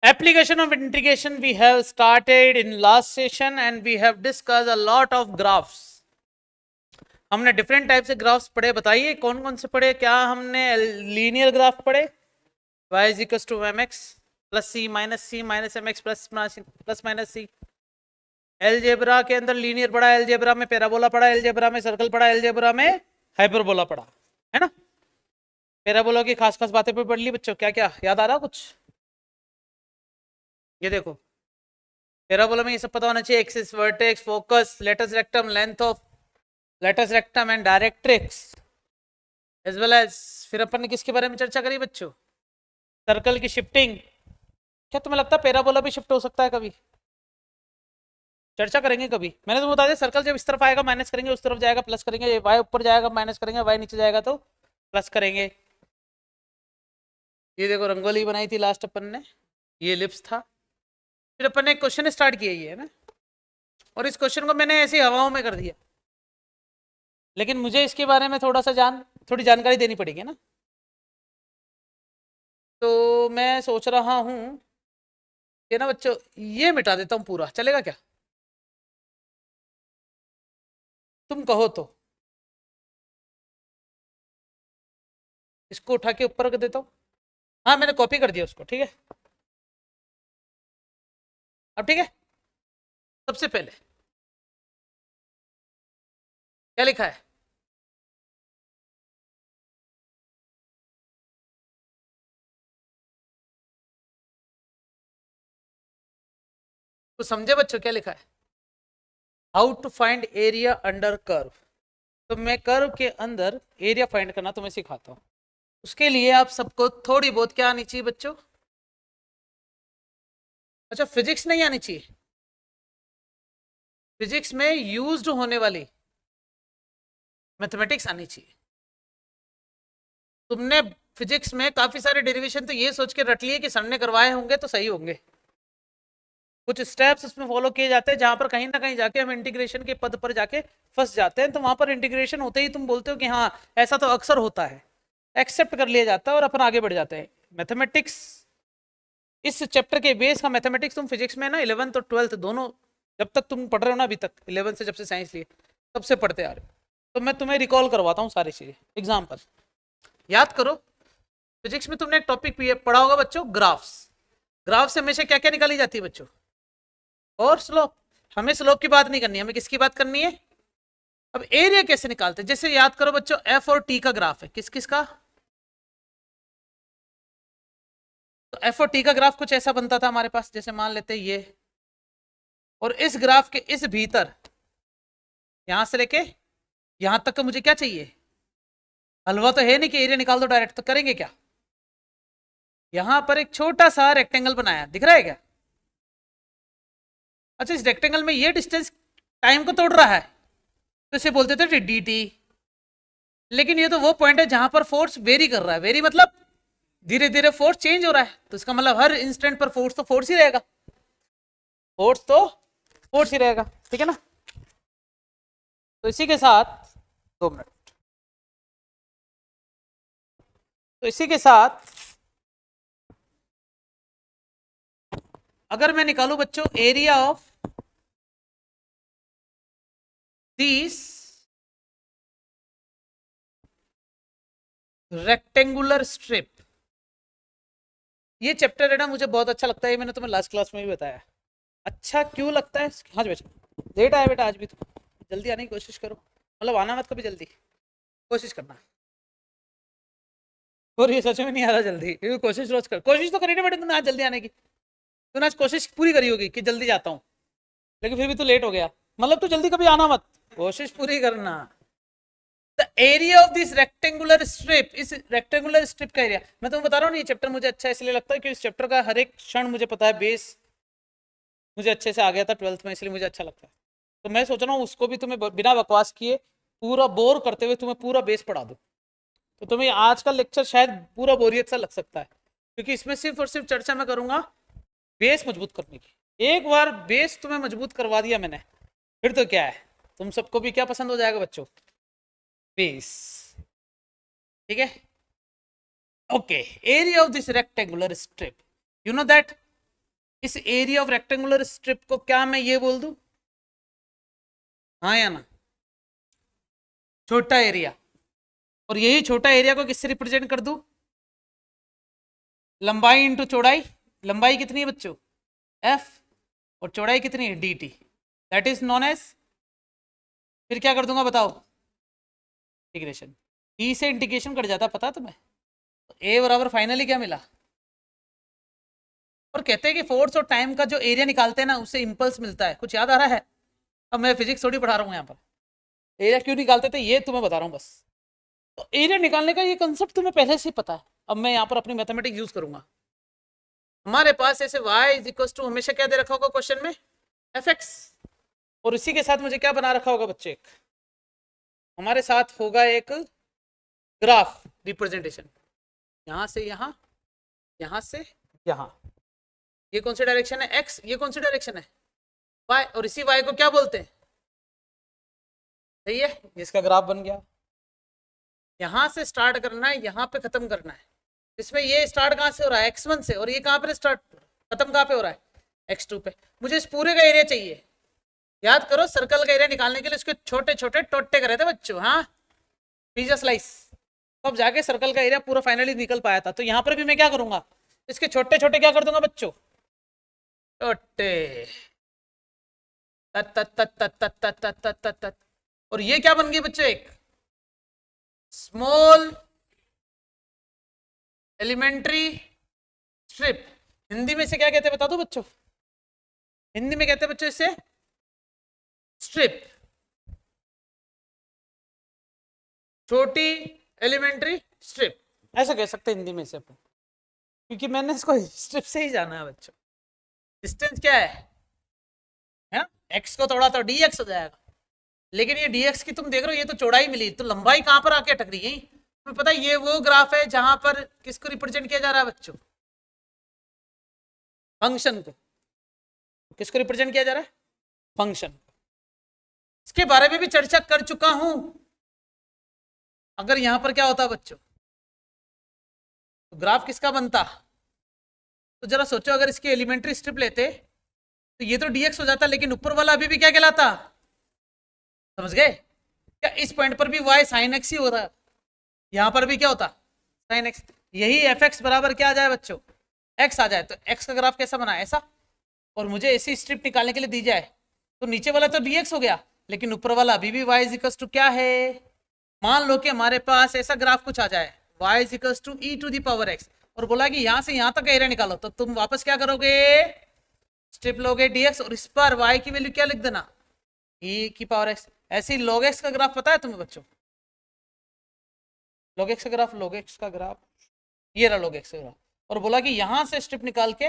Application of integration we have started in last session and we have discussed a lot of graphs. हमने different type से graphs पढ़े, बताइए कौन कौन से पढ़े। क्या हमने लीनियर ग्राफ पढ़े, y is equals to mx plus c minus mx plus minus c। Algebra के अंदर लीनियर पढ़ा, एलजेब्रा में पैराबोला पढ़ा, एलजेब्रा में सर्कल पढ़ा, एलजेब्रा में हाइपरबोला पढ़ा, है ना। पैराबोला की खास खास बातें भी पढ़ ली बच्चों। क्या क्या याद आ रहा कुछ? ये देखो, पैराबोला में ये सब पता होना चाहिए। Axis, vertex, focus, latus rectum, length of latus rectum and directrix as well as. फिर अपन ने किसके बारे में चर्चा करी बच्चों? सर्कल की शिफ्टिंग। क्या तुम्हें लगता है पैराबोला भी शिफ्ट हो सकता है कभी? चर्चा करेंगे कभी। मैंने तुम्हें बता दिया, सर्कल जब इस तरफ आएगा माइनस करेंगे, उस तरफ जाएगा प्लस करेंगे, वाई ऊपर जाएगा माइनस करेंगे, वाई नीचे जाएगा तो प्लस करेंगे। ये देखो रंगोली बनाई थी लास्ट अपन ने, ये लिप्स था। फिर अपन ने एक क्वेश्चन स्टार्ट किया, ये है ना, और इस क्वेश्चन को मैंने ऐसी हवाओं में कर दिया, लेकिन मुझे इसके बारे में थोड़ी जानकारी देनी पड़ेगी ना। तो मैं सोच रहा हूं कि ना बच्चों, ये मिटा देता हूं पूरा, चलेगा क्या? तुम कहो तो इसको उठा के ऊपर कर देता हूं। हाँ मैंने कॉपी कर दिया उसको, ठीक है। अब ठीक है, सबसे पहले क्या लिखा है? तो समझे बच्चों क्या लिखा है? How to find area under curve. तो मैं कर्व के अंदर एरिया फाइंड करना तुम्हें सिखाता हूं। उसके लिए आप सबको थोड़ी बहुत क्या आनी चाहिए बच्चों? अच्छा, फिजिक्स नहीं आनी चाहिए? फिजिक्स में यूज्ड होने वाली मैथमेटिक्स आनी चाहिए। तुमने फिजिक्स में काफी सारे डेरिवेशन तो ये सोच के रट लिए कि सर ने करवाए होंगे तो सही होंगे। कुछ स्टेप्स उसमें फॉलो किए जाते हैं जहां पर कहीं ना कहीं जाके हम इंटीग्रेशन के पद पर जाके फंस जाते हैं। तो वहां पर इंटीग्रेशन होते ही तुम बोलते हो कि हाँ ऐसा तो अक्सर होता है, एक्सेप्ट कर लिया जाता है और अपन आगे बढ़ जाते हैं। मैथमेटिक्स, इस चैप्टर के बेस का मैथमेटिक्स तुम फिजिक्स में ना 11th और 12th दोनों, जब तक तुम पढ़ रहे हो ना अभी तक, 11th से जब से साइंस लिए तब से पढ़ते आ रहे हो। तो मैं तुम्हें रिकॉल करवाता हूँ सारी चीजें। एग्जाम्पल याद करो, फिजिक्स में तुमने एक टॉपिक पढ़ा होगा बच्चों, ग्राफ्स। ग्राफ से हमेशा क्या क्या निकाली जाती है बच्चों? और स्लोप। हमें स्लोप की बात नहीं करनी, हमें किसकी बात करनी है? अब एरिया कैसे निकालते हैं? जैसे याद करो बच्चों, एफ और टी का ग्राफ है, किस किस का? तो एफ और टी का ग्राफ कुछ ऐसा बनता था हमारे पास, जैसे मान लेते हैं ये, और इस ग्राफ के इस भीतर यहां से लेके यहां तक का मुझे क्या चाहिए? हलवा तो है नहीं कि एरिया निकाल दो डायरेक्ट। तो करेंगे क्या? यहां पर एक छोटा सा रेक्टेंगल बनाया, दिख रहा है क्या? अच्छा, इस रेक्टेंगल में ये डिस्टेंस टाइम को तोड़ रहा है, तो इसे बोलते थे डी टी। लेकिन ये तो वो पॉइंट है जहां पर फोर्स वेरी कर रहा है। वेरी मतलब धीरे धीरे फोर्स चेंज हो रहा है, तो इसका मतलब हर इंस्टेंट पर फोर्स तो फोर्स ही रहेगा, फोर्स तो फोर्स ही रहेगा, ठीक है ना। तो इसी के साथ 2 मिनट, तो इसी के साथ अगर मैं निकालू बच्चों area of this rectangular strip, ये चैप्टर है ना मुझे बहुत अच्छा लगता है, मैंने तुम्हें लास्ट क्लास में भी बताया। अच्छा क्यों लगता है? हाँ बेटा, लेट आया बेटा आज भी, तो जल्दी आने की कोशिश करो, मतलब आना मत कभी, जल्दी कोशिश करना। और ये सच में नहीं आ रहा जल्दी, क्योंकि कोशिश रोज कर, कोशिश तो करी ना बेटा तुमने आज जल्दी आने की। तूने आज कोशिश पूरी करी होगी कि जल्दी जाता हूँ, लेकिन फिर भी तू लेट हो गया, मतलब तू जल्दी कभी आना मत, कोशिश पूरी करना। The area of this rectangular strip, इस रेक्टेंगुलर स्ट्रिप का एरिया, मैं तुम्हें बता रहा हूँ ये चैप्टर मुझे अच्छा इसलिए लगता है कि इस चैप्टर का हर एक क्षण मुझे पता है, बेस मुझे अच्छे से आ गया था 12th में, इसलिए मुझे अच्छा लगता है। तो मैं सोच रहा हूँ उसको भी तुम्हें बिना बकवास किए, पूरा बोर करते हुए तुम्हें पूरा बेस पढ़ा दूँ। तो तुम्हें आज का लेक्चर शायद पूरा बोरियत सा लग सकता है, क्योंकि इसमें सिर्फ और सिर्फ चर्चा मैं करूंगा बेस मजबूत करने की। एक बार बेस तुम्हें मजबूत करवा दिया मैंने, फिर तो क्या है, तुम सबको भी क्या पसंद हो जाएगा बच्चों? बेस, ठीक है। Okay, area of this rectangular strip, you know that इस एरिया ऑफ रेक्टेंगुलर स्ट्रिप को क्या मैं ये बोल दूं, हाँ या ना, छोटा एरिया। और यही छोटा एरिया को किससे रिप्रेजेंट कर दूं, लंबाई इंटू चौड़ाई। लंबाई कितनी है बच्चों, एफ, और चौड़ाई कितनी है, D T, that is known as, फिर क्या कर दूंगा बताओ, इंटीग्रेशन। ई से इंटीग्रेशन कट जाता, पता तुम्हें, तो ए बराबर फाइनली क्या मिला। और कहते हैं कि फोर्स और टाइम का जो एरिया निकालते हैं ना, उससे इंपल्स मिलता है, कुछ याद आ रहा है। अब मैं फिजिक्स थोड़ी पढ़ा रहा हूँ यहाँ पर, एरिया क्यों निकालते थे ये तुम्हें बता रहा हूँ बस। तो एरिया निकालने का ये कंसेप्ट तुम्हें पहले से ही पता है, अब मैं यहाँ पर अपनी मैथमेटिक्स यूज करूंगा। हमारे पास ऐसे y इज इक्वल टू हमेशा क्या दे रखा होगा क्वेश्चन में, एफ एक्स, और इसी के साथ मुझे क्या बना रखा होगा बच्चे, हमारे साथ होगा एक ग्राफ रिप्रेजेंटेशन, यहां से यहां, यहां से यहां, ये कौन सी डायरेक्शन है x, ये कौन सी डायरेक्शन है y, और इसी y को क्या बोलते हैं, सही है, इसका ग्राफ बन गया। यहां से स्टार्ट करना है, यहां पे खत्म करना है। इसमें ये स्टार्ट कहां से हो रहा है, x1 से, और ये कहां पे स्टार्ट, खत्म कहां पे हो रहा है, x2 पे। मुझे इस पूरे का एरिया चाहिए। याद करो, सर्कल का एरिया निकालने के लिए इसके छोटे छोटे टोटे करे थे बच्चों, हाँ, पिज्जा स्लाइस, तब जाके सर्कल का एरिया पूरा फाइनली निकल पाया था। तो यहाँ पर भी मैं क्या करूंगा, इसके छोटे छोटे क्या कर दूंगा बच्चों, टोटे, तत तत तत तत तत तत तत तत तत तत। और ये क्या बन गई बच्चों, एक स्मॉल एलिमेंट्री स्ट्रिप। हिंदी में से क्या कहते हैं बता दो बच्चों, हिंदी में कहते हैं बच्चों इसे स्ट्रिप, छोटी एलिमेंट्री स्ट्रिप, ऐसा कह सकते हैं हिंदी में से अपन, क्योंकि मैंने इसको स्ट्रिप से ही जाना है बच्चों। डिस्टेंस क्या है, एक्स को तोड़ा तो डी एक्स हो जाएगा, लेकिन ये डी एक्स की तुम देख रहे हो, ये तो चौड़ाई मिली, तो लंबाई कहां पर आके अटक रही है, तुम्हें पता है ये वो ग्राफ है जहां पर किसको रिप्रेजेंट किया जा रहा है बच्चों, फंक्शन को। किसको रिप्रेजेंट किया जा रहा है, फंक्शन। इसके बारे में भी चर्चा कर चुका हूं। अगर यहां पर क्या होता बच्चों, तो ग्राफ किसका बनता, तो जरा सोचो, अगर इसकी एलिमेंट्री स्ट्रिप लेते तो ये तो dx हो जाता, लेकिन ऊपर वाला अभी भी क्या कहलाता, समझ गए क्या, इस पॉइंट पर भी y sin x ही होता, यहां पर भी क्या होता, sin x। यही एफ एक्स बराबर क्या आ जाए बच्चों, x आ जाए, तो x का ग्राफ कैसा बना, ऐसा, और मुझे ऐसी स्ट्रिप निकालने के लिए दी जाए, तो नीचे वाला तो dx हो गया, लेकिन ऊपर वाला अभी भी y इज इक्वल टू क्या है। मान लो कि हमारे पास ऐसा ग्राफ कुछ आ जाए, y is equal to e to the power x, और बोला कि यहां से यहां तक एरिया निकालो, तो तुम वापस क्या करोगे, स्ट्रिप लोगे dx, और इस पर y की वैल्यू क्या लिख देना, e की पावर x। ऐसे ही log x का ग्राफ पता है तुम्हें बच्चों, log x का ग्राफ, log x का ग्राफ, ये रहा log x का ग्राफ, और बोला कि यहां से स्ट्रिप निकाल के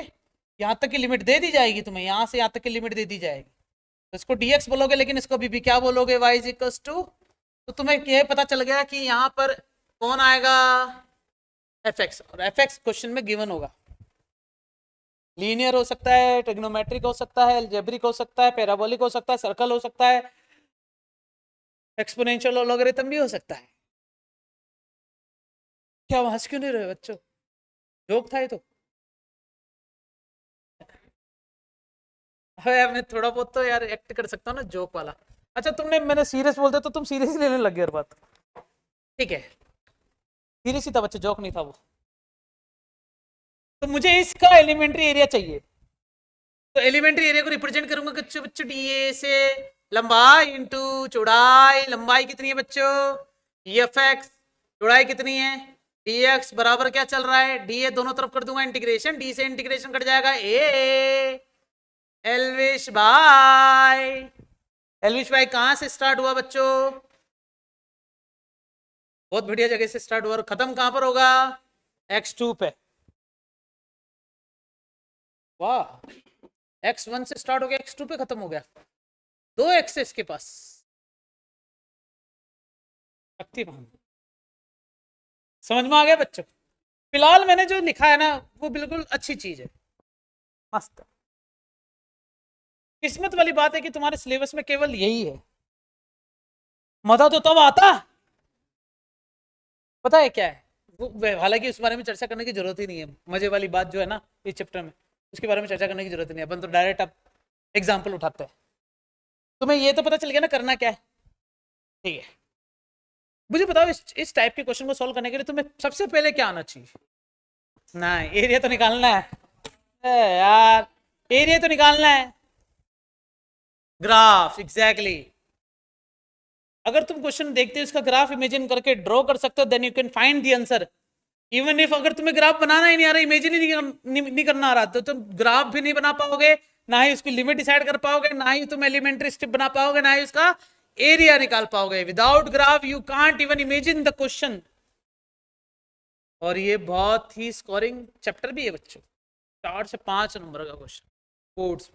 यहां तक की लिमिट दे दी जाएगी तुम्हें, यहां से यहां तक की लिमिट दे दी जाएगी, तो इसको dx बोलोगे, लेकिन इसको भी क्या बोलोगे, y इज इक्वल टू, तो तुम्हें यह पता चल गया कि यहां पर कौन आएगा, fx, और fx क्वेश्चन में गिवन होगा। लीनियर हो सकता है, ट्रिग्नोमेट्रिक हो सकता है, अलजेब्रिक हो सकता है, पैराबोलिक हो सकता है, सर्कल हो सकता है, एक्सपोनेंशियल और लॉगरिथम भी हो सकता है। क्या हंस क्यों नहीं रहे बच्चों, जोक था ये तो, यार मैं थोड़ा बहुत तो यार एक्ट कर सकता हूँ ना जोक वाला। अच्छा तुमने, मैंने सीरियस बोलते तो तुम सीरियस ही लेने लग गए हर बात, ठीक है, सीरियस ही था बच्चे, जोक नहीं था वो। तो मुझे इसका एलिमेंट्री एरिया चाहिए, तो एलिमेंट्री एरिया को रिप्रेजेंट करूंगा बच्चों, बच्चों डी से, लंबाई इंटू चौड़ाई, लंबाई कितनी है बच्चों, एफ एक्स, चौड़ाई कितनी है, डी एक्स बराबर क्या चल रहा है, डी ए, दोनों तरफ कर दूंगा इंटीग्रेशन, डी से इंटीग्रेशन कट जाएगा, ए एलविश भाई, एलविश भाई कहां से स्टार्ट हुआ बच्चों, बहुत बढ़िया जगह से स्टार्ट हुआ, और खत्म कहां पर होगा, x2 पे, वाह, x1 से स्टार्ट हो गया, x2 पे खत्म हो गया, दो एक्स है इसके पास, शक्तिमान, समझ में आ गया बच्चों। फिलहाल मैंने जो लिखा है ना वो बिल्कुल अच्छी चीज है, मस्त। किस्मत वाली बात है कि तुम्हारे सिलेबस में केवल यही है, मजा तो तब आता, पता है क्या है, हालांकि उस बारे में चर्चा करने की जरूरत ही नहीं है, मजे वाली बात जो है ना इस चैप्टर में, उसके बारे में चर्चा करने की जरूरत नहीं है, अपन तो डायरेक्ट अब एग्जाम्पल उठाते हैं। तुम्हें ये तो पता चल गया ना करना क्या है, ठीक है। मुझे बताओ इस टाइप के क्वेश्चन को सॉल्व करने के लिए तुम्हें सबसे पहले क्या आना चाहिए? ना, एरिया तो निकालना है। यार एरिया तो निकालना है, ग्राफ एग्जैक्टली। अगर तुम क्वेश्चन देखते हो इसका ग्राफ इमेजिन करके ड्रॉ कर सकते हो, then you can find the answer. Even if अगर तुम्हें ग्राफ बनाना ही नहीं आ रहा, इमेजिन ही नहीं करना आ रहा, तो तुम ग्राफ भी नहीं बना पाओगे, ना ही उसकी लिमिट डिसाइड कर पाओगे, ना ही तुम एलिमेंट्री स्टेप बना पाओगे, ना ही उसका एरिया निकाल पाओगे। Without graph you can't even imagine the question. और ये बहुत ही स्कोरिंग चैप्टर भी है बच्चों, 4 से 5 नंबर का क्वेश्चन कोड्स,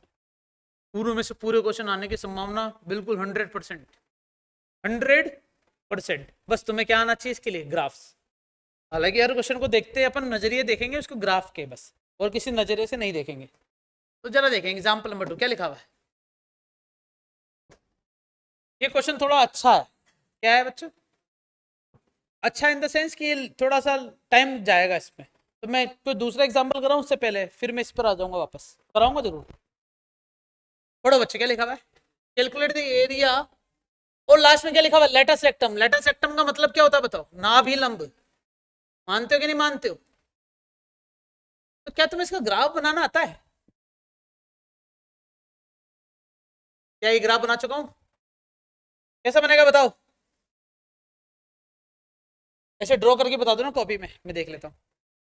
पूरे में से पूरे क्वेश्चन आने की संभावना बिल्कुल 100%, 100%। बस तुम्हें क्या आना चाहिए इसके लिए? ग्राफ्स। हालांकि हर क्वेश्चन को देखते अपन नजरिए देखेंगे उसको ग्राफ के बस, और किसी नजरिए से नहीं देखेंगे। तो जरा देखेंगे एग्जाम्पल नंबर 2 क्या लिखा हुआ है। ये क्वेश्चन थोड़ा अच्छा है। क्या है बच्चों? अच्छा इन द सेंस कि थोड़ा सा टाइम जाएगा इसमें, तो मैं कोई दूसरा एग्जाम्पल कराऊं उससे पहले, फिर मैं इस पर आ जाऊंगा वापस, कराऊंगा जरूर। पढ़ो बच्चे क्या लिखा हुआ है, कैलकुलेट द एरिया, और लास्ट में क्या लिखा हुआ है? Latus rectum. लेटस रेक्टम का मतलब क्या होता है बताओ? नाभिलंब। मानते हो कि नहीं मानते हो? तो क्या तुम्हें इसका ग्राफ बनाना आता है? क्या ये ग्राफ बना चुका हूं? कैसा बनेगा बताओ? ऐसे ड्रॉ करके बता दो ना कॉपी में, मैं देख लेता हूँ।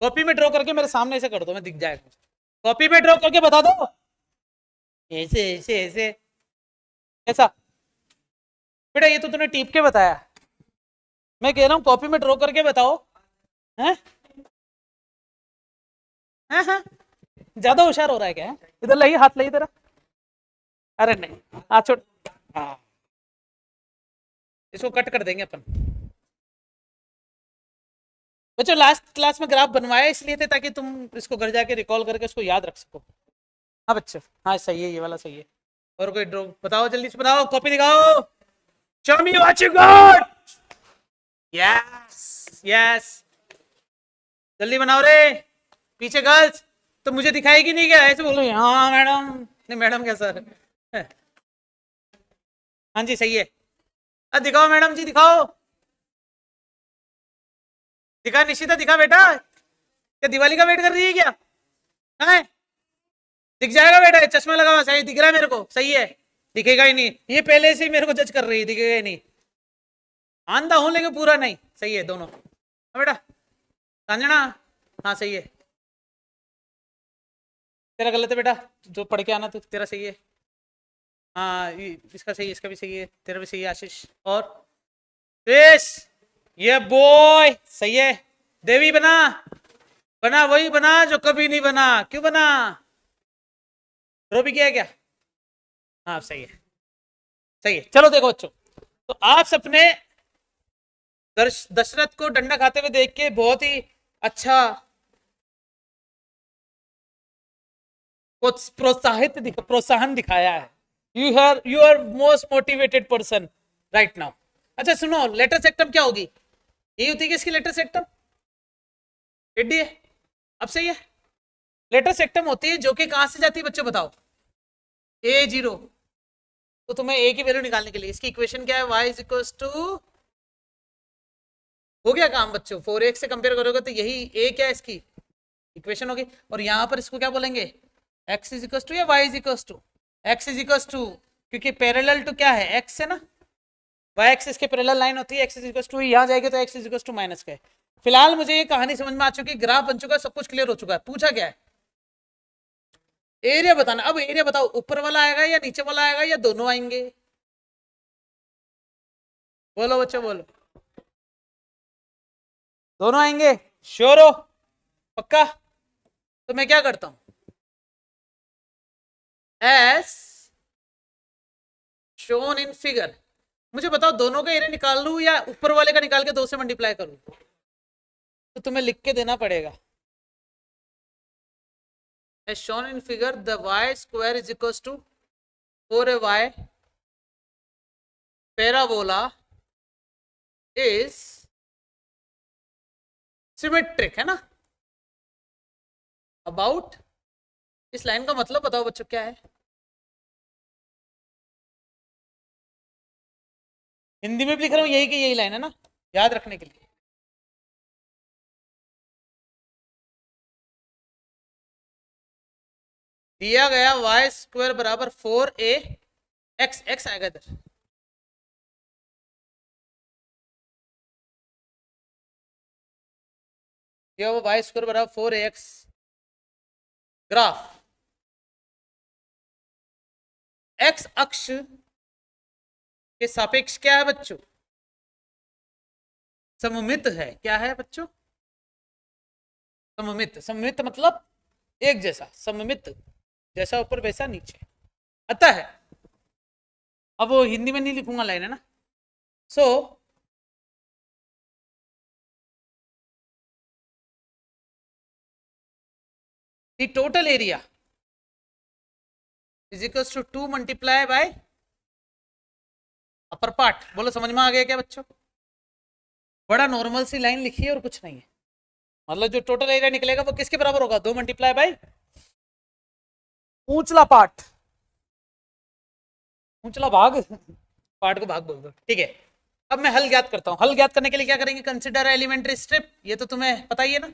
कॉपी में ड्रॉ करके मेरे सामने ऐसे कर दो, मैं दिख जाएगा। कॉपी में ड्रॉ करके बता दो, ऐसे ऐसे ऐसे, ऐसा। बेटा ये तो तूने टीप के बताया, मैं कह रहा हूँ कॉपी में ड्रॉ करके बताओ। हैं? हाँ हाँ, ज्यादा होशियार हो रहा है क्या? इधर लाइए, हाथ लाइए तेरा। अरे नहीं, हाथ छोड़। हाँ, इसको कट कर देंगे अपन। बच्चों लास्ट क्लास में ग्राफ बनवाया इसलिए थे ताकि तुम इसको घर जाके रिकॉल करके इसको याद रख सको। हाँ बच्चों, हाँ सही है, ये वाला सही है। और कोई ड्रॉ बताओ, जल्दी से बताओ, कॉपी दिखाओ। Show me what you got. Yes yes, जल्दी बनाओ रे। पीछे गर्ल्स, तो मुझे दिखाएगी नहीं क्या? ऐसे बोलो हाँ मैडम। नहीं मैडम क्या सर? हाँ जी सही है। दिखाओ मैडम जी, दिखाओ। दिखा निशिता, दिखा बेटा। क्या दिवाली का वेट कर रही है क्या? है? दिख जाएगा बेटा, चश्मा लगा हुआ सही दिख रहा है मेरे को, सही है। दिखेगा ही नहीं, ये पहले से ही मेरे को जज कर रही है, दिखेगा ही नहीं। आंधा हूं लेकिन पूरा नहीं, सही है दोनों। हाँ बेटा, कांजना, हाँ सही है। तेरा गलत है बेटा, जो पढ़ के आना तो तेरा सही है। हाँ इसका सही है, इसका भी सही है, तेरा भी सही है आशीष। और क्रिस, ये बॉय सही है। देवी बना, बना वही बना जो कभी नहीं बना। क्यों बना? ड्रॉ भी किया है क्या? हाँ सही है, सही है। चलो देखो बच्चों, तो आप सपने दशरथ को डंडा खाते हुए देख के बहुत ही अच्छा प्रोत्साहन दिखाया है। You are most motivated person right now. अच्छा सुनो, लेटर सेक्टम क्या होगी? ये होती है इसकी लेटर सेक्टम, एडी है। अब सही है, लेटर सेक्टम होती है जो कि कहां से जाती है बच्चों बताओ? A0। तो तुम्हें ए की वैल्यू निकालने के लिए इसकी इक्वेशन क्या है? y इज इक्वल टू, हो गया काम बच्चों, 4x से कंपेयर करोगे तो यही ए क्या है इसकी इक्वेशन होगी। और यहां पर इसको क्या बोलेंगे? x इज इक्वल टू या y is equal to? x is equal to, क्योंकि पैरेलल टू क्या है? x है ना, y एक्सिस के पैरेलल लाइन होती है। x इज इक्वल टू, यहां जाएगा तो x is equal to minus का है। फिलहाल मुझे ये कहानी समझ में आ चुकी है, ग्राफ बन चुका है, सब कुछ क्लियर हो चुका है। पूछा क्या है? एरिया बताना। अब एरिया बताओ, ऊपर वाला आएगा या नीचे वाला आएगा या दोनों आएंगे? बोलो बच्चों बोलो। दोनों आएंगे? श्योर हो? पक्का? तो मैं क्या करता हूं, एस शोन इन फिगर। मुझे बताओ दोनों का एरिया निकाल लूं या ऊपर वाले का निकाल के 2 से मल्टीप्लाई करूं? तो तुम्हें लिख के देना पड़ेगा। as shown in figure the y square is equals to 4ay parabola is symmetric, है ना, about इस लाइन का मतलब बताओ बच्चों क्या है? हिंदी में भी लिख रहा हूँ यही की यही लाइन है ना, याद रखने के लिए। दिया गया वाई स्क्वायर बराबर 4a एक्स, एक्स आएगा इधर। दिया हुआ वाई स्क्वायर बराबर 4ax, ग्राफ एक्स अक्ष के सापेक्ष क्या है बच्चों? सममित है। क्या है बच्चों? सममित। सममित मतलब एक जैसा, सममित जैसा ऊपर वैसा नीचे। अतः है, अब वो हिंदी में नहीं लिखूंगा लाइन है ना। So the total area is equal to 2 multiply by upper part. बोलो समझ में आ गया क्या बच्चों? बड़ा नॉर्मल सी लाइन लिखी है और कुछ नहीं है। मतलब जो टोटल एरिया निकलेगा वो किसके बराबर होगा? 2 मल्टीप्लाई बाय ऊंचला पार्ट, ऊंचला भाग, पार्ट को भाग बोल दो, ठीक है। अब मैं हल ज्ञात करता हूं। हल ज्ञात करने के लिए क्या करेंगे? Consider elementary strip. ये तो तुम्हें पता ही है ना।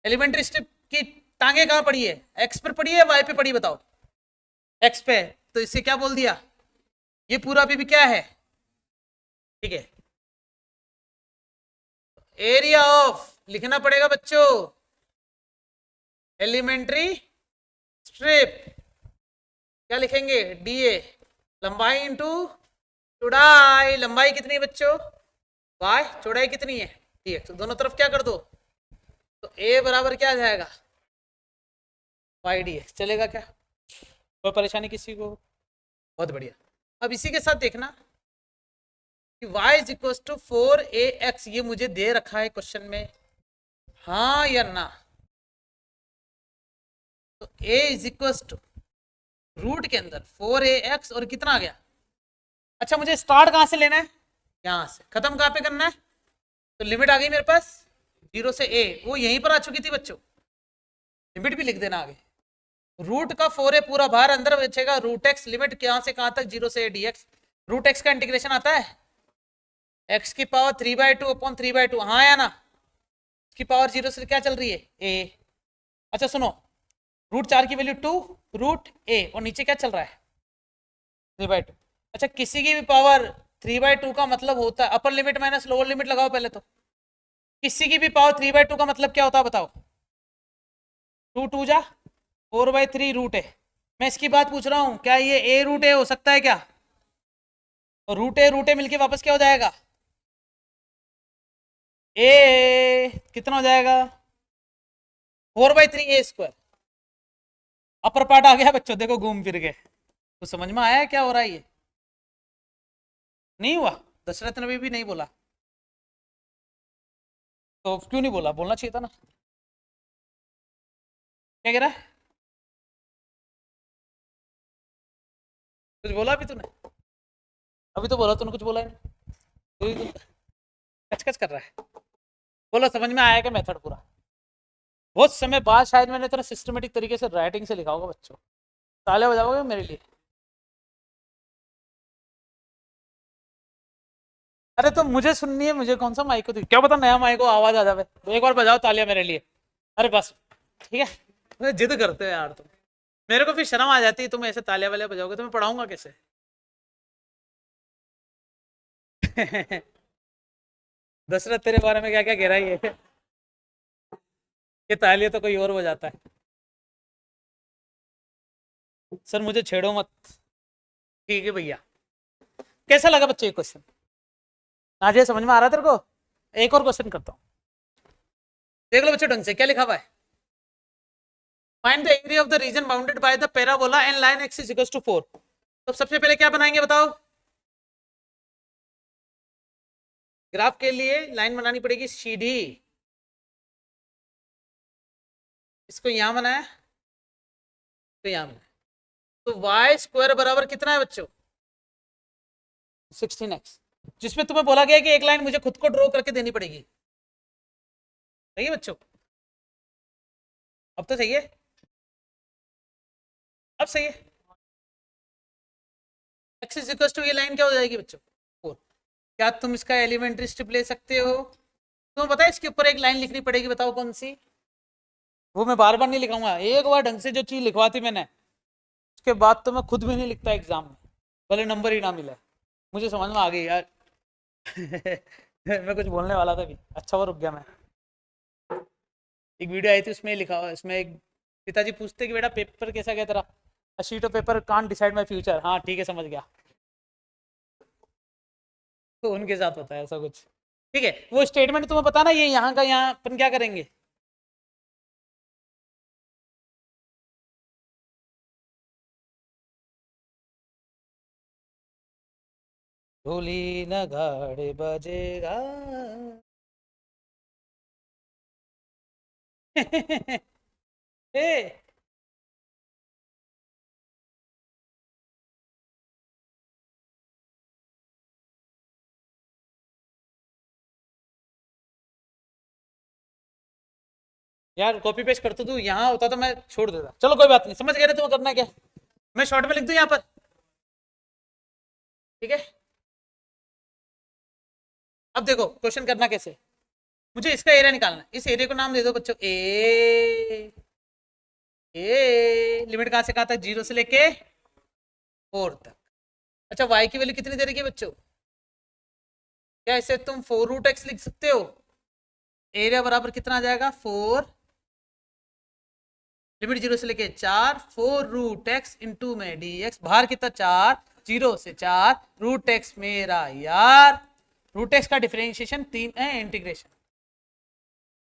एलिमेंट्री स्ट्रिप की टांगे कहां पड़ी है? एक्स पर पड़ी है, वाई पे पड़ी? बताओ। एक्स पे। तो इससे क्या बोल दिया? ये पूरा भी क्या है? ठीक है। एरिया ऑफ लिखना पड़ेगा बच्चों, एलिमेंट्री स्ट्रिप। क्या लिखेंगे? डीए, लंबाई इंटू चौड़ाई। लंबाई कितनी है बच्चों? वाई। चौड़ाई कितनी है? dx। तो दोनों तरफ क्या कर दो, तो a बराबर क्या आ जाएगा? Y dx। चलेगा क्या? कोई परेशानी किसी को? बहुत बढ़िया। अब इसी के साथ देखना कि y is equal to 4ax, ये मुझे दे रखा है क्वेश्चन में, हाँ या ना? तो a is equal to root के अंदर 4ax और कितना आ गया? अच्छा मुझे स्टार्ट कहां से लेना है? यहां से। खत्म कहां पे करना है? तो लिमिट आ गई मेरे पास 0 से a, वो यहीं पर आ चुकी थी बच्चों। लिमिट भी लिख देना आगे। रूट का 4a पूरा बाहर, अंदर बचेगा रूट एक्स। लिमिट कहां से कहां तक? 0 से a dx। रूट एक्स का इंटीग्रेशन आता है एक्स की पावर 3/2 अपॉन 3/2, हाँ या ना? की पावर 0 से क्या चल रही है? a। अच्छा सुनो, रूट 4 की वैल्यू 2 रूट a, और नीचे क्या चल रहा है? 3/2। अच्छा किसी की भी पावर 3/2 का मतलब होता है upper limit minus lower limit लगाओ पहले तो। किसी की भी पावर 3/2 का मतलब क्या होता है बताओ? 2 2 जा 4/3 रूट है। मैं इसकी बात पूछ रहा हूं, क्या ये a रूट ए हो सकता है क्या? और रूट ए मिलके वापस क्या हो जाएगा? ए कितना हो जाएगा? 4/3 a²। अपर पार्ट आ गया बच्चों, देखो घूम फिर के। तो समझ में आया क्या हो रहा है? ये नहीं हुआ? दशरथ ने भी नहीं बोला तो क्यों नहीं बोला? बोलना चाहिए था ना। क्या कह रहा है? कुछ बोला अभी तूने? अभी तो बोला तूने, कुछ बोला है नहीं। कच कर रहा है। बोलो समझ में आया क्या मेथड पूरा? बहुत समय बाद शायद मैंने इतना सिस्टमेटिक तरीके से राइटिंग से लिखा होगा बच्चों। ताले बजाओगे मेरे लिए? अरे तो मुझे सुननी है, मुझे कौन सा माइक को क्या पता नया माइक को आवाज आ जाए। तो एक बार बजाओ तालियां मेरे लिए। अरे बस ठीक है। मुझे जिद करते हो यार तुम, मेरे को फिर शर्म आ जाती है। तुम ऐसे तालियां वाले बजाओगे तो मैं पढ़ाऊंगा कैसे? दशरथ तेरे बारे में क्या क्या कह रहा है ये तालियां तो कोई और बजाता है। सर मुझे छेड़ो मत। ठीक है भैया। कैसा लगा बच्चे ये क्वेश्चन? आज ये समझ में आ रहा है तेरे को? एक और क्वेश्चन करता हूँ, देख लो बच्चों ढंग से क्या लिखा हुआ है। Find the area of the region bounded by the parabola and line x is equal to 4। तो सबसे पहले क्या बनाएंगे बताओ? ग्राफ के लिए लाइन बनानी पड़ेगी सीधी। इसको यहां बनाया, तो यहां बनाया। तो वाई स्क्वायर बराबर कितना है बच्चों? 16x। जिसमें तुम्हें बोला गया कि एक लाइन मुझे खुद को ड्रॉ करके देनी पड़ेगी। सही है बच्चों? अब तो सही है। अब सही है। x इज इक्वल टू ये लाइन क्या हो जाएगी बच्चों 4। क्या तुम इसका एलिमेंट्री स्ट्रिप ले सकते हो? तुम्हें पता है इसके ऊपर एक लाइन लिखनी पड़ेगी, बताओ कौन सी? वो मैं बार बार नहीं लिखाऊंगा, एक बार ढंग से जो चीज लिखवाती मैंने उसके बाद तो मैं खुद भी नहीं लिखता एग्जाम में, भले नंबर ही ना मिले। मुझे समझ में आ गई यार। मैं कुछ बोलने वाला था भी, अच्छा वो रुक गया मैं। एक वीडियो आई थी उसमें लिखा हुआ, इसमें एक पिताजी पूछते कि बेटा पेपर कैसा गया तेरा? A sheet of paper can't decide my future. हाँ ठीक है समझ गया। तो उनके साथ होता है ऐसा कुछ। ठीक है, वो स्टेटमेंट तुम्हें पता ना, ये यहाँ का यहाँ अपन क्या करेंगे? ढोली नगाड़े बजेगा। ए, यार कॉपी पेस्ट कर तो तू, यहाँ होता तो मैं छोड़ देता। चलो कोई बात नहीं, समझ गए ना तुम्हें करना क्या। मैं शॉर्ट में लिख दूं यहाँ पर, ठीक है। अब देखो क्वेश्चन करना कैसे, मुझे इसका एरिया निकालना है। इस एरिया को नाम दे दो बच्चों ए। ए लिमिट कहां से कहां तक? 0 से लेके 4 तक। अच्छा y की वैल्यू कितनी दे रही है बच्चों? क्या इसे तुम 4 रूट एक्स लिख सकते हो? एरिया बराबर कितना आ जाएगा? 4 लिमिट 0 से लेके 4, 4 रूट एक्स इंटू में डी एक्स। बाहर कितना? 4, 0 से 4 रूट एक्स मेरा यार। रूट एक्स का डिफरेंशिएशन 3 है, इंटीग्रेशन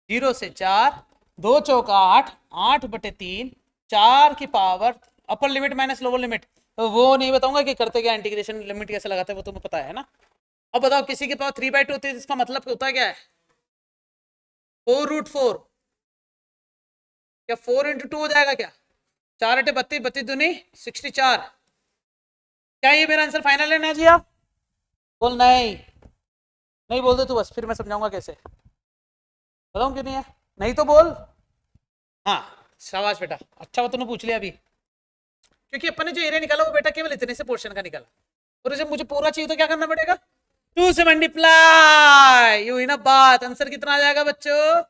0 से 4, 2 चौका 8, 8/3, 4 की power upper limit minus lower limit. तो वो नहीं बताऊंगा कि करते क्या, इंटीग्रेशन लिमिट कैसे लगाते हैं वो तुम्हें पता है ना। अब बताओ किसी के पास 3/2 होती है, इसका मतलब होता क्या है? 4√4। क्या 4 × 2 हो जाएगा क्या? 4 × 8 = 32, 32 दूनी 64। क्या ये मेरा आंसर फाइनल है ना जी? आप बोल नहीं, नहीं बोल दो तू बस, फिर मैं समझाऊंगा कैसे। बताऊं क्यों नहीं है? नहीं तो बोल। हाँ शाबाश बेटा, अच्छा वो तूने पूछ लिया अभी। क्योंकि अपन ने जो एरिया निकाला वो बेटा केवल इतने से पोर्शन का निकाला, और जब मुझे पूरा चाहिए तो क्या करना पड़ेगा? 2 से मल्टीप्लाई। यू ही ना बात। आंसर कितना आ जाएगा बच्चों?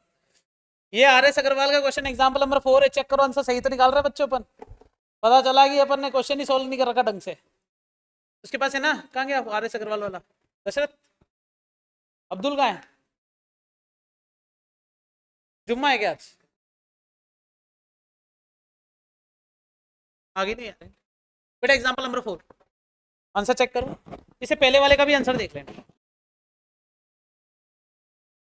ये आर एस अग्रवाल का क्वेश्चन एग्जाम्पल नंबर 4 है, चेक करो आंसर सही तो निकाल रहे हैं बच्चों अपन। पता चला कि अपन ने क्वेश्चन ही सोल्व नहीं कर रखा ढंग से। उसके पास है ना, कहाँ गया आर एस अग्रवाल वाला? दशरथ अब्दुल कहाँ है? जुम्मा है क्या आज? आगे नहीं आ रहे बेटा। एग्जाम्पल नंबर 4 आंसर चेक करो, इसे पहले वाले का भी आंसर देख लेना।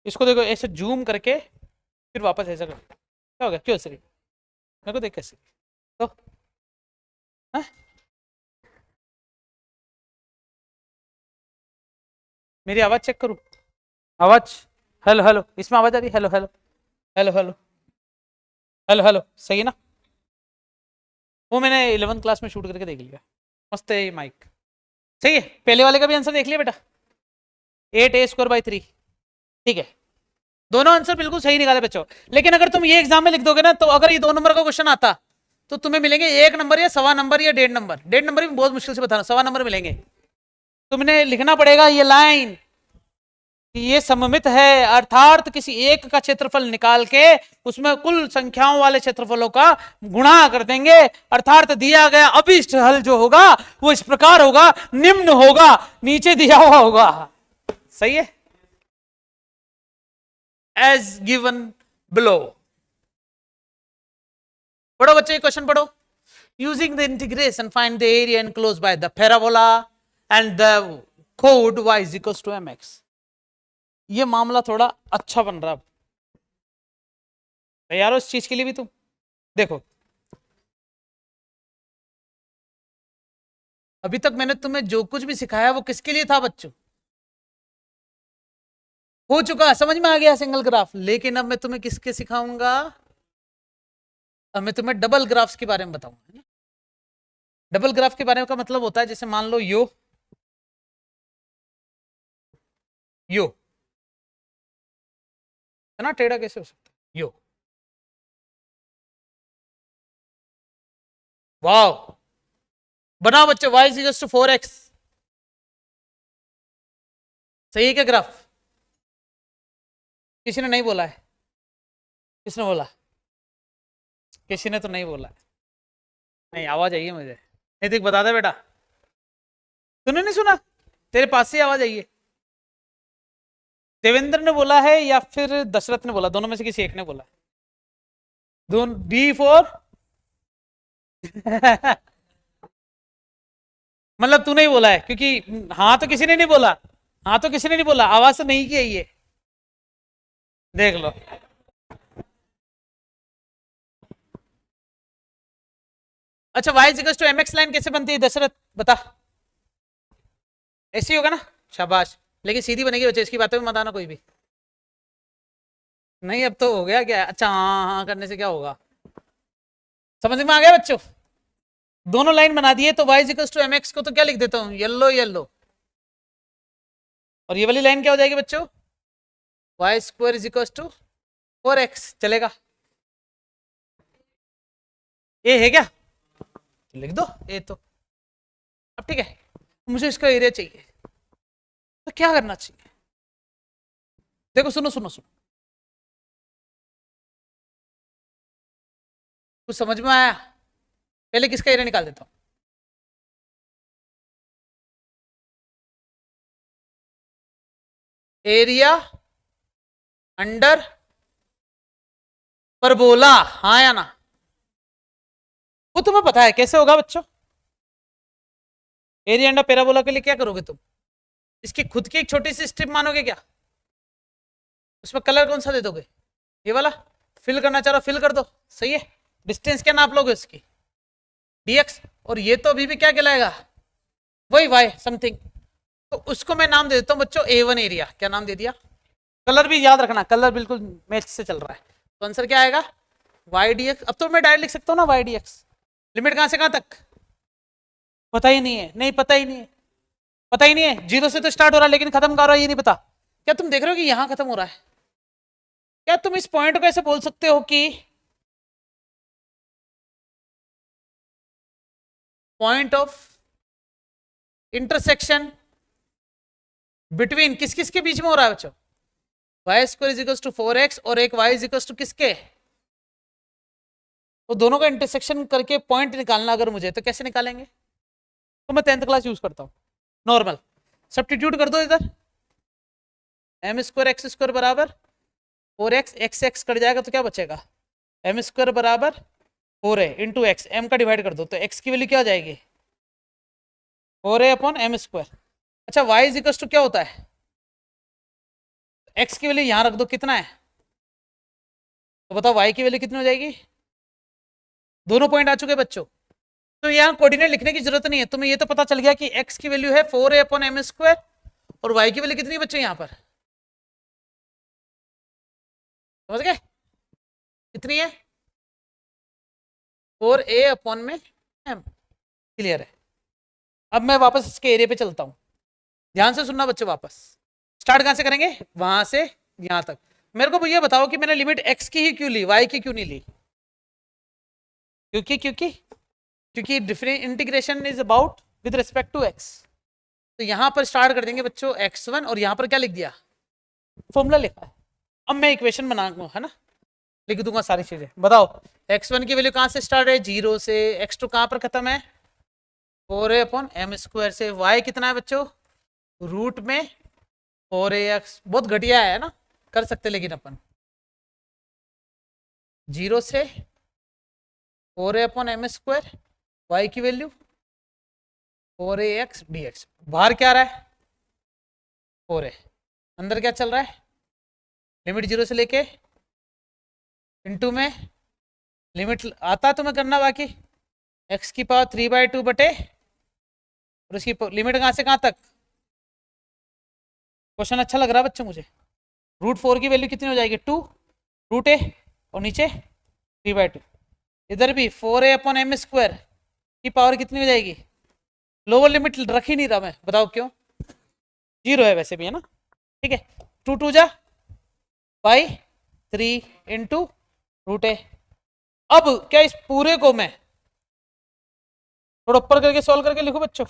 इसको देखो ऐसे जूम करके फिर वापस ऐसा कर, क्या हो गया? क्यों सही मेरे को देख कैसे तो हा? मेरी आवाज चेक करूं? आवाज हेलो हेलो, इसमें आवाज आ रही? Hello hello hello hello hello hello, सही है ना? वो मैंने 11th क्लास में शूट करके देख लिया, मस्त है ये माइक। सही है, पहले वाले का भी आंसर देख लिया बेटा, 8a² / 3। ठीक है, दोनों आंसर बिल्कुल सही निकाले बच्चों। लेकिन अगर तुम ये एग्जाम में लिख दोगे ना, तो अगर ये 2 नंबर का क्वेश्चन आता तो तुम्हें मिलेंगे 1 नंबर या 1.25 नंबर या 1.5 नंबर। 1.5 नंबर भी बहुत मुश्किल से बता रहा हूं, 1.25 नंबर मिलेंगे। तुमने लिखना पड़ेगा ये लाइन कि ये सममित है, अर्थात किसी एक का क्षेत्रफल निकाल के उसमें कुल संख्याओं वाले क्षेत्रफलों का गुणा कर देंगे, अर्थात दिया गया अभिष्ट हल जो होगा वो इस प्रकार होगा, निम्न होगा, नीचे दिया हुआ होगा। सही है, एज गिवन बिलो। पढ़ो बच्चे क्वेश्चन पढ़ो। Using the integration find the area enclosed bye the parabola and the code y = mx। ये मामला थोड़ा अच्छा बन रहा है यार, उस चीज के लिए भी तुम देखो। अभी तक मैंने तुम्हें जो कुछ भी सिखाया वो किसके लिए था बच्चों? हो चुका, समझ में आ गया सिंगल ग्राफ। लेकिन अब मैं तुम्हें किसके सिखाऊंगा? अब मैं तुम्हें डबल ग्राफ्स के बारे में बताऊंगा। डबल ग्राफ के बारे में का मतलब होता है जैसे मान लो यो यो है ना, टेढ़ा कैसे हो सकता है यो? वाह, बनाओ बच्चों, y is equal to 4x। सही है क्या ग्राफ? किसी ने नहीं बोला है? किसने बोला? किसी ने तो नहीं बोला है। नहीं, आवाज आई है मुझे। नितिक बता दे बेटा, तूने नहीं सुना? तेरे पास से आवाज आई है। देवेंद्र ने बोला है या फिर दशरथ ने बोला? दोनों में से किसी एक ने बोला। दोनों D4 मतलब तू नहीं बोला है, क्योंकि हाँ तो किसी ने नहीं बोला। हाँ तो किसी ने नहीं बोला, आवाज तो नहीं की है ये, देख लो। अच्छा, y equal to mx line कैसे बनती है दशरथ, बता। ऐसी होगा ना? शाबाश। लेकिन सीधी बनेगी बच्चे, इसकी बातें में मत आना कोई भी। नहीं, अब तो हो गया क्या? अच्छा, हाँ हाँ करने से क्या होगा? समझ में आ गया बच्चों? दोनों लाइन बना दिए तो y इक्वल टू mx को तो क्या लिख देता हूँ, येलो येलो। और ये वाली लाइन क्या हो जाएगी बच्चों? y square is equal to 4x। चलेगा? ये है क्या? लिख दो ए तो। अब ठीक है, मुझे इसका एरिया चाहिए, तो क्या करना चाहिए? देखो, सुनो सुनो सुनो, कुछ समझ में आया? पहले किसका एरिया निकाल देता हूं। एरिया अंडर परबोला, हाँ या ना? वो तुम्हें पता है कैसे होगा बच्चों? एरिया अंडर पैराबोला के लिए क्या करोगे तुम? इसकी खुद की एक छोटी सी स्ट्रिप मानोगे क्या? उसमें कलर कौन सा दे दोगे? ये वाला। फिल करना चाह रहा, फिल कर दो, सही है। डिस्टेंस क्या नाप लोगे इसकी? dx। और ये तो अभी भी क्या कहलाएगा? वही y समथिंग। तो उसको मैं नाम दे देता हूं बच्चों A1 एरिया। क्या नाम दे दिया? कलर भी याद रखना, कलर बिल्कुल मैच से चल रहा है। तो आंसर क्या आएगा? y dx। अब तो मैं डायरेक्ट लिख सकता हूँ ना y dx। लिमिट कहां से कहां तक? पता ही नहीं है। नहीं, पता ही नहीं है। पता ही नहीं है। 0 से तो स्टार्ट हो रहा है, लेकिन खत्म कहाँ हो रहा है ये नहीं पता। क्या तुम देख रहे हो कि यहां खत्म हो रहा है? क्या तुम इस पॉइंट को ऐसे बोल सकते हो कि पॉइंट ऑफ इंटरसेक्शन बिटवीन किस किस के बीच में हो रहा है बच्चों? y square is equal to 4x और एक y इज इक्वल टू किसके? तो दोनों का इंटरसेक्शन करके पॉइंट निकालना अगर मुझे, तो कैसे निकालेंगे? तो मैं 10th क्लास यूज करता हूं, नॉर्मल। सब्स्टिट्यूट कर दो इधर। एम स्क्वायर एक्स स्क्वायर बराबर 4x, एक्स एक्स कट जाएगा तो क्या बचेगा? एम स्क्वायर बराबर 4a इंटू एक्स। एम का डिवाइड कर दो तो एक्स की वैल्यू क्या आ जाएगी? 4a upon m square. अच्छा, y इज इक्वल टू क्या होता है? एक्स की वैल्यू यहां रख दो, कितना है? तो बताओ y की वैल्यू कितनी हो जाएगी? दोनों पॉइंट आ चुके बच्चों। तो यहाँ कोऑर्डिनेट लिखने की जरूरत नहीं है, तुम्हें ये तो पता चल गया कि x की वैल्यू है 4a अपॉन एम स्क्वायर और y की वैल्यू कितनी बच्चों यहाँ पर? समझ गए? कितनी है? 4a अपॉन में m। क्लियर है? अब मैं वापस इसके एरिया पे चलता हूं, ध्यान से सुनना बच्चों। वापस स्टार्ट कहां से करेंगे? वहां से यहां तक। मेरे को ये बताओ कि मैंने लिमिट x की ही क्यों ली, y की क्यों नहीं ली? क्योंकि क्योंकि क्योंकि different integration is about with respect to x। तो यहां पर स्टार्ट कर देंगे बच्चों x1 और यहां पर क्या लिख दिया? फॉर्मूला लिखा है। अब मैं इक्वेशन बनाऊंगा, है ना, लिख दूंगा सारी चीजें। बताओ x1 की वैल्यू कहां से स्टार्ट है? 0 से। x2 कहां पर खत्म है? 4a अपॉन एम स्क्वायर से। y कितना है बच्चों? रूट में 4ax। बहुत घटिया है ना, कर सकते लेकिन अपन 0 से 4a upon m square, y की वैल्यू 4ax dx। बाहर क्या आ रहा है? 4a। अंदर क्या चल रहा है? लिमिट 0 से लेके इनटू में लिमिट आता है तुम्हें करना, बाकी x की पावर 3/2 बटे और उसकी लिमिट कहां से कहां तक? क्वेश्चन अच्छा लग रहा है बच्चों मुझे। √4 की वैल्यू कितनी हो जाएगी? 2 √a और नीचे 3/2। इधर भी 4a अपॉन एम स्क्वायर की पावर कितनी हो जाएगी? लोअर लिमिट रख ही नहीं रहा मैं, बताओ क्यों? 0 है वैसे भी, है ना? ठीक है, 2 2 जा बाई 3 इंटू √a। अब क्या इस पूरे को मैं थोड़ा ऊपर करके सॉल्व करके लिखो बच्चों,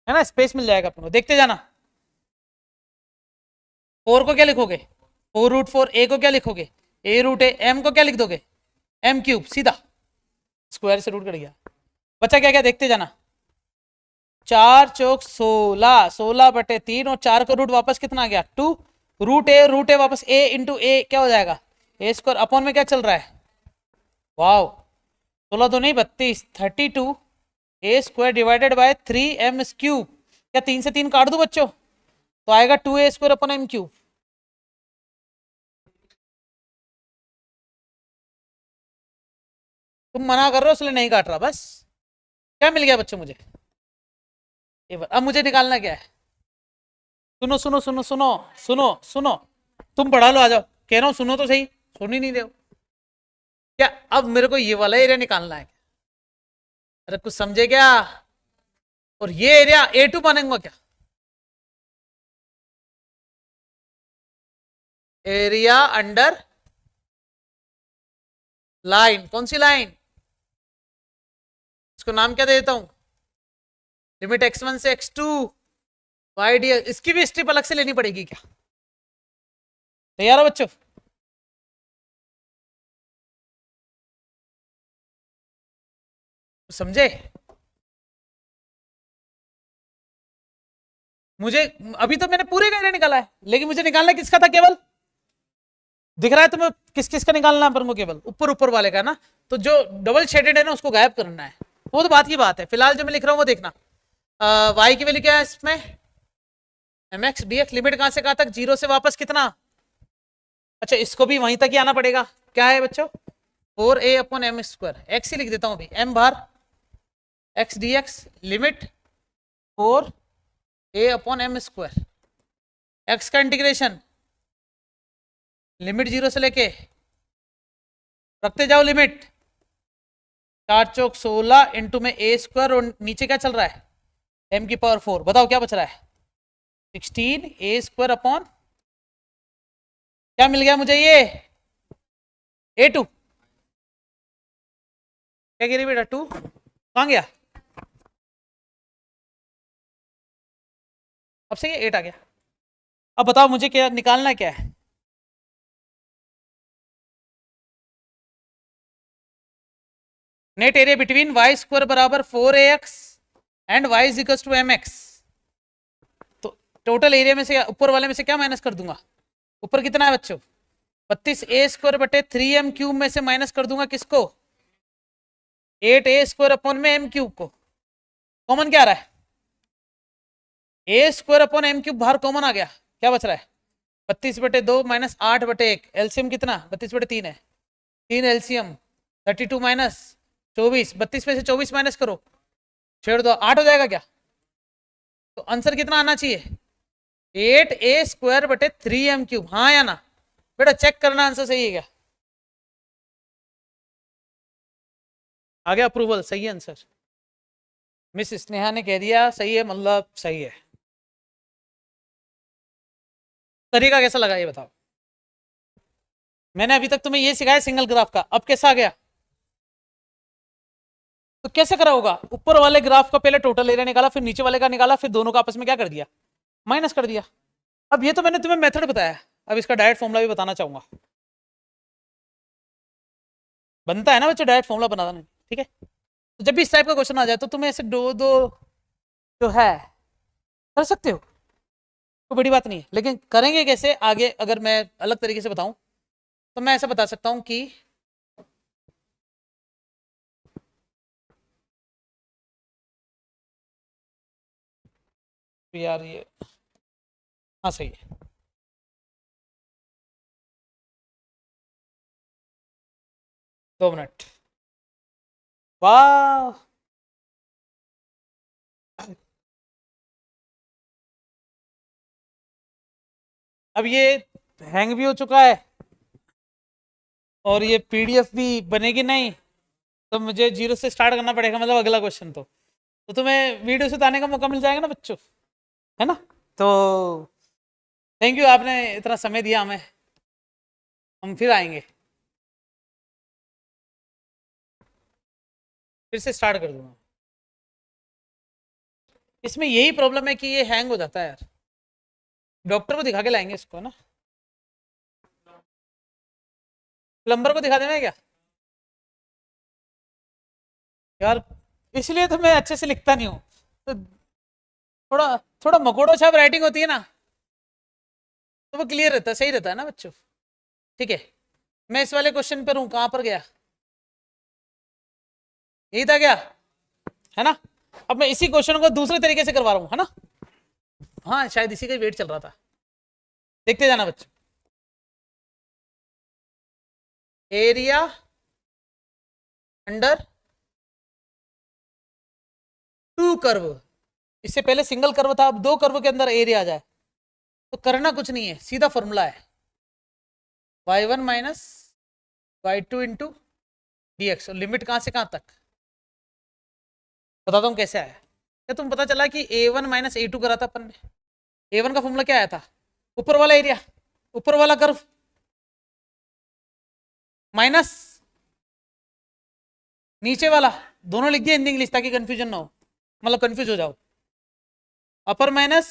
है ना, स्पेस मिल जाएगा अपन को, देखते जाना। 4 को क्या लिखोगे, 4√4, ए को क्या लिखोगे, a√a, m को क्या लिख दोगे, m³ सीधा, स्क्वायर से रूट कट गया, बच्चा क्या क्या देखते जाना। 4×4 = 16, 16/3, और 4 का रूट वापस कितना आ गया 2, √a वापस a इंटू ए क्या हो जाएगा a² अपॉन में क्या चल रहा है, वाओ 16 तो नहीं 32, 32 a² डिवाइडेड बाय 3m³, क्या 3 से 3 काट दो बच्चों, तो आएगा 2a² अपॉन m³। तुम मना कर रहे हो इसलिए नहीं काट रहा, बस क्या मिल गया बच्चों मुझे, अब मुझे निकालना क्या है, सुनो सुनो सुनो सुनो सुनो सुनो, तुम पढ़ा लो, आ जाओ, कह रहा हूँ सुनो तो सही, सुन ही नहीं रहे हो क्या, अब मेरे को ये वाला एरिया निकालना है, अरे कुछ समझे क्या, और ये एरिया A2 बनेगा क्या, एरिया अंडर लाइन, कौन सी लाइन, इसको नाम क्या दे देता हूं, लिमिट x1 से x2 वाई डी, इसकी भी स्ट्रिप अलग से लेनी पड़ेगी क्या, तैयार हो बच्चों, समझे, मुझे अभी तो मैंने पूरे का एरिया निकाला है, लेकिन मुझे निकालना किसका था, केवल दिख रहा है तुम्हें किस किस का निकालना है अपन को, केवल ऊपर ऊपर वाले का ना, तो जो डबल शेडेड है ना उसको गायब करना है, वो तो बात की बात है, फिलहाल जो मैं लिख रहा हूँ वो देखना, y की वैल्यू क्या है इसमें, mx dx, लिमिट कहां से कहां तक, 0 से वापस कितना, अच्छा इसको भी वहीं तक ही आना पड़ेगा, क्या है बच्चों 4a अपॉन m², x ही लिख देता हूं अभी, m बार x dx, limit 4a upon m², x का इंटीग्रेशन लिमिट 0 से लेके रखते जाओ लिमिट, 4×16 इंटू में a², और नीचे क्या चल रहा है m⁴, बताओ क्या बच रहा है 16a² अपॉन, क्या मिल गया मुझे ये A2, क्या गिरी बेटा 2 कहां गया, अब से ये 8 आ गया, अब बताओ मुझे क्या निकालना क्या है, नेट एरिया बिटवीन y² बराबर 4ax and y is equal to mx, तो टोटल एरिया में से ऊपर वाले में से क्या माइनस कर दूंगा, ऊपर कितना है बच्चों 32a² में से माइनस कर दूंगा किसको 8a² अपॉन में m³ को, कॉमन क्या आ रहा है a² अपॉन m³ बाहर कॉमन आ गया, क्या बच रहा है 32/2 माइनस 8/1, एलसीएम कितना 32/3 है, 3 एलसीएम 32 माइनस 24, 32 में से 24 माइनस करो, छेड़ दो 8 हो जाएगा क्या, तो आंसर कितना आना चाहिए 8a²/3m³, हाँ या ना, बेटा चेक करना आंसर सही है क्या, आ गया अप्रूवल, सही है आंसर, मिस स्नेहा ने कह दिया सही है, मतलब सही है, तरीका कैसा लगा ये बताओ, मैंने अभी तक तुम्हें ये सिखाया सिंगल ग्राफ का, अब कैसा आ गया, तो कैसे करा होगा, ऊपर वाले ग्राफ का पहले टोटल एरिया निकाला, फिर नीचे वाले का निकाला, फिर दोनों का आपस में क्या कर दिया माइनस कर दिया, अब ये तो मैंने तुम्हें मेथड बताया, अब इसका डायरेक्ट फॉर्मूला भी बताना चाहूंगा, बनता है ना बच्चों डायरेक्ट फॉर्मूला बनाना, ठीक है, तो जब भी इस टाइप का क्वेश्चन आ जाए तो तुम्हें ऐसे दो दो जो है कर सकते हो, कोई बड़ी बात नहीं है, लेकिन करेंगे कैसे आगे, अगर मैं अलग तरीके से बताऊं तो मैं ऐसा बता सकता हूं कि यार ये, हाँ सही है, 2 मिनट, वाह, अब ये हैंग भी हो चुका है और ये पीडीएफ भी बनेगी नहीं, तो मुझे 0 से स्टार्ट करना पड़ेगा, मतलब अगला क्वेश्चन तो तुम्हें वीडियो से बताने का मौका मिल जाएगा ना बच्चों, है ना, तो थैंक यू आपने इतना समय दिया हमें, हम फिर आएंगे। फिर से स्टार्ट कर दूंगा। इसमें यही प्रॉब्लम है कि ये हैंग हो जाता है यार। डॉक्टर को दिखा के लाएंगे इसको ना, प्लम्बर को दिखा देना क्या यार। इसलिए तो मैं अच्छे से लिखता नहीं हूँ, तो थोड़ा थोड़ा मकोड़ो छाप राइटिंग होती है ना, तो वो क्लियर रहता है, सही रहता है ना बच्चों। ठीक है, मैं इस वाले क्वेश्चन पर हूँ, कहाँ पर गया, यही था क्या, है ना। अब मैं इसी क्वेश्चन को दूसरे तरीके से करवा रहा हूँ, है ना। हाँ शायद इसी का वेट चल रहा था, देखते जाना बच्चों। एरिया अंडर टू कर्व, इससे पहले सिंगल कर्व था, अब दो कर्व के अंदर एरिया आ जाए तो करना कुछ नहीं है, सीधा फॉर्मूला है y1 minus y2 into D x. Limit कहां से कहां तक बताता हूँ कैसे आया। क्या तुम पता चला कि a1 माइनस a2 करा था अपन ने। a1 का फॉर्मूला क्या आया था, ऊपर वाला एरिया, ऊपर वाला कर्व, माइनस नीचे वाला, दोनों लिख दिया हिंदी इंग्लिश ताकि कंफ्यूजन ना हो, मतलब कंफ्यूज हो जाओ। अपर माइनस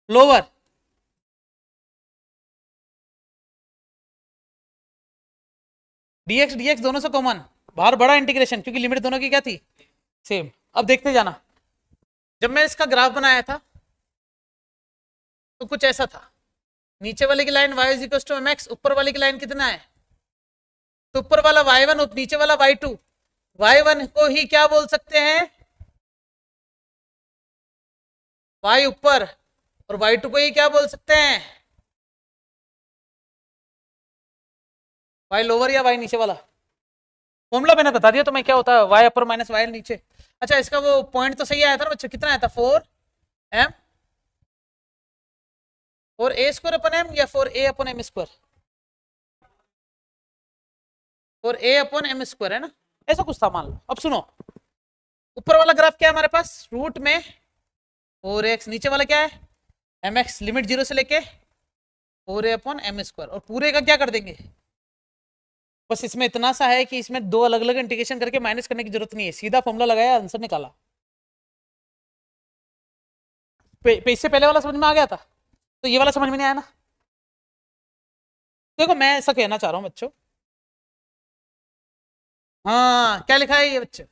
लोअर, dx दोनों से कॉमन, बाहर बड़ा इंटीग्रेशन, क्योंकि लिमिट दोनों की क्या थी, सेम। अब देखते जाना, जब मैं इसका ग्राफ बनाया था तो कुछ ऐसा था, नीचे वाले की line y is equal to mx, ऊपर वाले की लाइन कितना है, तो ऊपर वाला y1 नीचे वाला y2, y1 को ही क्या बोल सकते हैं, y ऊपर, और y2 को ही क्या बोल सकते हैं, y लोअर या y नीचे वाला। फॉर्मूला मैंने बता दिया तुम्हें क्या होता है, y अपर माइनस y नीचे। अच्छा इसका वो पॉइंट तो सही आया था ना बच्चों, कितना आया था 4m, 4a² अपन m या 4a अपन m स्क्वायर, 4a अपन m स्क्वायर है ना, ऐसा कुछ था मान लो। अब सुनो, ऊपर वाला ग्राफ क्या है हमारे पास, रूट में 4x, नीचे वाला क्या है mx, लिमिट 0 से लेके 4a अपन m स्क्वायर, और पूरे का क्या कर देंगे, बस इसमें इतना सा है कि इसमें दो अलग अलग इंटीग्रेशन करके माइनस करने की जरूरत नहीं है, सीधा फॉर्मूला लगाया आंसर निकाला। इससे पहले वाला समझ में आ गया था, तो ये वाला समझ में नहीं आया ना। देखो मैं ऐसा कहना चाह रहा हूँ बच्चों, हाँ क्या लिखा है ये बच्चों,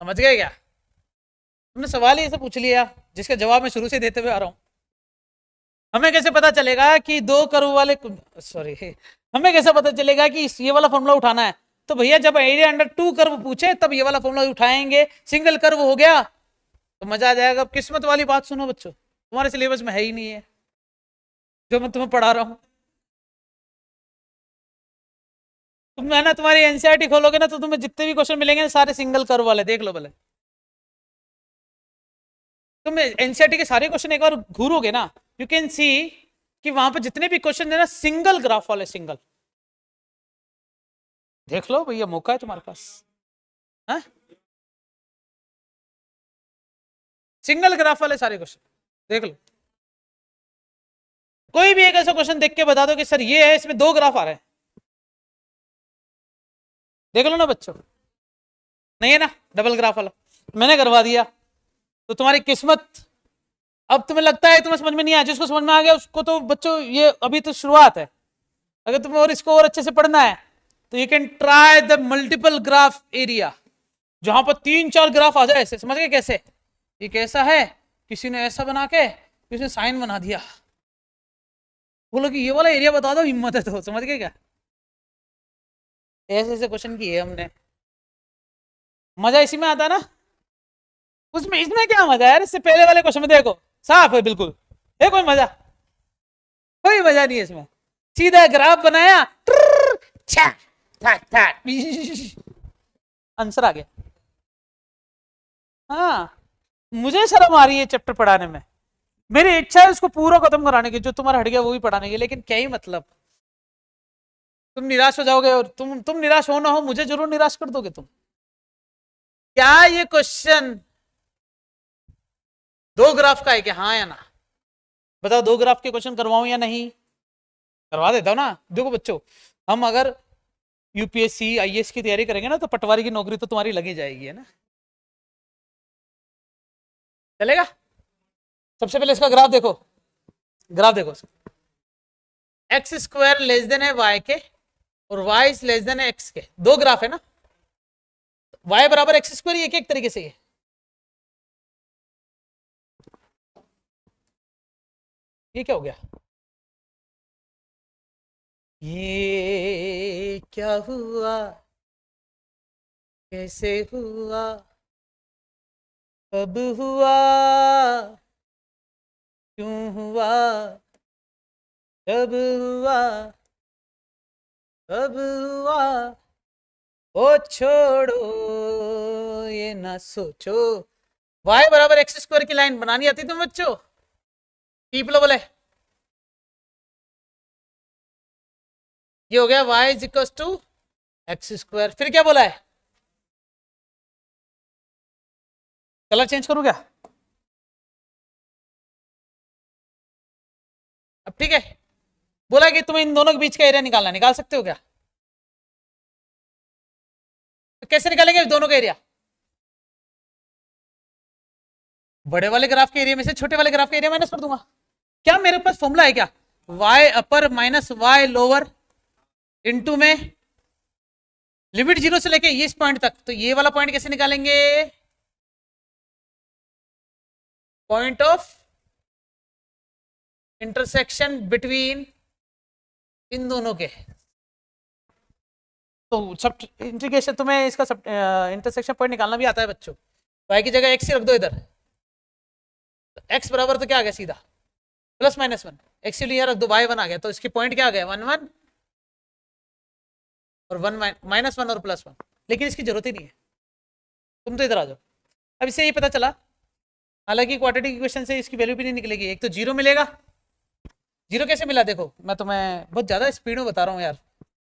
समझ गए क्या, तुमने सवाल ही ऐसे पूछ लिया जिसका जवाब मैं शुरू से देते हुए आ रहा हूँ। हमें कैसे पता चलेगा कि दो कर्व वाले, सॉरी, हमें कैसे पता चलेगा कि ये वाला फॉर्मूला उठाना है, तो भैया जब एरिया अंडर टू कर्व पूछे तब ये वाला फॉर्मूला उठाएंगे, सिंगल कर्व हो गया तो मजा आ जाएगा। अब किस्मत वाली बात सुनो बच्चों, तुम्हारे सिलेबस में है ही नहीं है जो मैं तुम्हें पढ़ा रहा हूँ। तुम है ना, तुम्हारी एनसीईआरटी खोलोगे ना तो तुम्हें जितने भी क्वेश्चन मिलेंगे सारे सिंगल कर्व वाले, देख लो भले। तुम एनसीईआरटी के सारे क्वेश्चन एक बार घूरोगे ना, यू कैन सी कि वहां पर जितने भी क्वेश्चन है ना सिंगल ग्राफ वाले, सिंगल। देख लो भैया, मौका है तुम्हारे पास, है? सिंगल ग्राफ वाले सारे क्वेश्चन देख लो। कोई भी एक ऐसा क्वेश्चन देख के बता दो कि सर ये है, इसमें दो ग्राफ आ रहे हैं, देख लो ना बच्चों। नहीं है ना डबल ग्राफ वाला, मैंने करवा दिया तो तुम्हारी किस्मत। अब तुम्हें लगता है तुम्हें समझ में नहीं आया, जिसको समझ में आ गया उसको तो बच्चों ये अभी तो शुरुआत है। अगर तुम्हें और इसको और अच्छे से पढ़ना है तो you can try the multiple graph area, जहां पर 3-4 ग्राफ आ जाए ऐसे। समझ गए कैसे, ये कैसा है, किसी ने ऐसा बना के किसी ने साइन बना दिया, बोलो कि ये वाला एरिया बता दो, हिम्मत है तो। समझ गए क्या, ऐसे ऐसे क्वेश्चन किए हमने, मजा इसी में आता है ना। उसमें इसमें क्या मजा है यार, इससे पहले वाले क्वेश्चन में देखो साफ है बिल्कुल, है कोई मजा, कोई मजा नहीं है इसमें। सीधा ग्राफ बनाया, आंसर आ गया। हाँ मुझे शर्म आ रही है चैप्टर पढ़ाने में, मेरी इच्छा है उसको पूरा खत्म कराने की, जो तुम्हारा हट गया वो भी पढ़ाने की, लेकिन क्या ही मतलब, तुम निराश हो जाओगे, और तुम निराश हो ना हो मुझे जरूर निराश कर दोगे तुम। क्या ये क्वेश्चन दो ग्राफ का है क्या, हाँ या ना बताओ, दो ग्राफ के क्वेश्चन करवाऊं या नहीं, करवा देता हूं ना। देखो बच्चों, हम अगर यूपीएससी आईएएस की तैयारी करेंगे ना तो पटवारी की नौकरी तो तुम्हारी लगी जाएगी, है ना। चलेगा। सबसे पहले इसका ग्राफ देखो, ग्राफ देखो, एक्स स्क्वायर लेस देन है वाई के और वाई लेस देन है एक्स के, दो ग्राफ है ना। वाई बराबर एक्स स्क्वायर, ये एक तरीके से ये क्या हो गया, ये क्या हुआ, कैसे हुआ, कब हुआ, क्यों हुआ, कब हुआ, कब हुआ, ओ छोड़ो ये ना सोचो। y बराबर एक्स स्क्वायर की लाइन बनानी आती तुम बच्चों, पीपलो बोले। ये हो गया y is equal to x square, फिर क्या बोला है, कलर चेंज करूं क्या, अब ठीक है। बोला कि तुम्हें इन दोनों के बीच का एरिया निकालना, निकाल सकते हो क्या, तो कैसे निकालेंगे दोनों का एरिया, बड़े वाले ग्राफ के एरिया में से छोटे वाले ग्राफ का एरिया माइनस कर दूंगा। क्या मेरे पास फॉर्मूला है क्या, y अपर माइनस y लोअर इनटू में लिमिट जीरो से लेके इस पॉइंट तक, तो ये वाला पॉइंट कैसे निकालेंगे, पॉइंट ऑफ इंटरसेक्शन बिटवीन इन दोनों के। तो सब इंटीग्रेशन तुम्हें इसका सब इंटरसेक्शन पॉइंट निकालना भी आता है बच्चों। y की जगह x ही रख दो इधर, तो x बराबर तो क्या आ गया सीधा प्लस माइनस वन, एक्स यहाँ रख दो, y वन आ गया, तो इसकी पॉइंट क्या आ गया, वन वन और वन माइनस वन और प्लस वन, लेकिन इसकी जरूरत ही नहीं है, तुम तो इधर आ जाओ। अब इससे ये पता चला, हालांकि क्वाड्रेटिक इक्वेशन से इसकी वैल्यू भी नहीं निकलेगी, एक तो जीरो मिलेगा, जीरो कैसे मिला देखो, मैं तुम्हें बहुत ज्यादा स्पीड में बता रहा हूँ यार,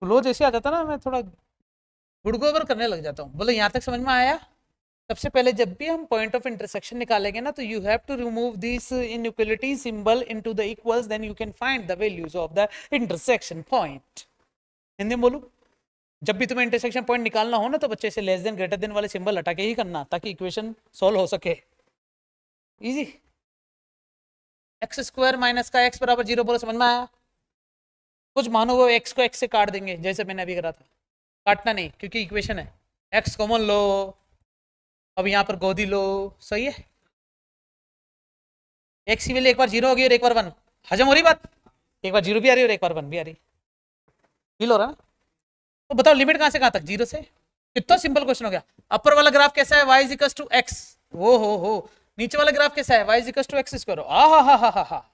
फ्लो जैसे आ जाता ना मैं थोड़ा गुड़गो ओवर करने लग जाता हूँ। बोलो यहाँ तक समझ में आया। सबसे पहले जब भी हम पॉइंट ऑफ इंटरसेक्शन निकालेंगे ना, तो you have to remove this inequality symbol into the equals, then you can find the values of the intersection point. Hindi में बोलूं, जब भी तुम्हें इंटरसेक्शन पॉइंट निकालना हो ना, तो बच्चे से लेस देन ग्रेटर देन वाले सिंबल हटा के ही करना, ताकि इक्वेशन सॉल्व हो सके। इजी। एक्स स्क्वायर माइनस का एक्स बराबर जीरो, बोलो समझ में आया। कुछ मानो वो एक्स को एक्स से काट देंगे, जैसे मैंने अभी करा था, काटना नहीं क्योंकि इक्वेशन है, एक्स कॉमन लो, अब यहाँ पर गोदी लो, सही है। एक्स की वैल्यू एक बार जीरो होगी और एक बार वन, हजम हो रही बात, एक बार जीरो भी आ रही है और एक बार वन भी आ रही, फील हो रहा ना। तो बताओ लिमिट कहां से कहां तक, जीरो से, कितना सिंपल क्वेश्चन हो गया। अपर वाला ग्राफ कैसा है, y is equal to x, वो हो, नीचे वाला ग्राफ कैसा है, y is equal to x square, हा,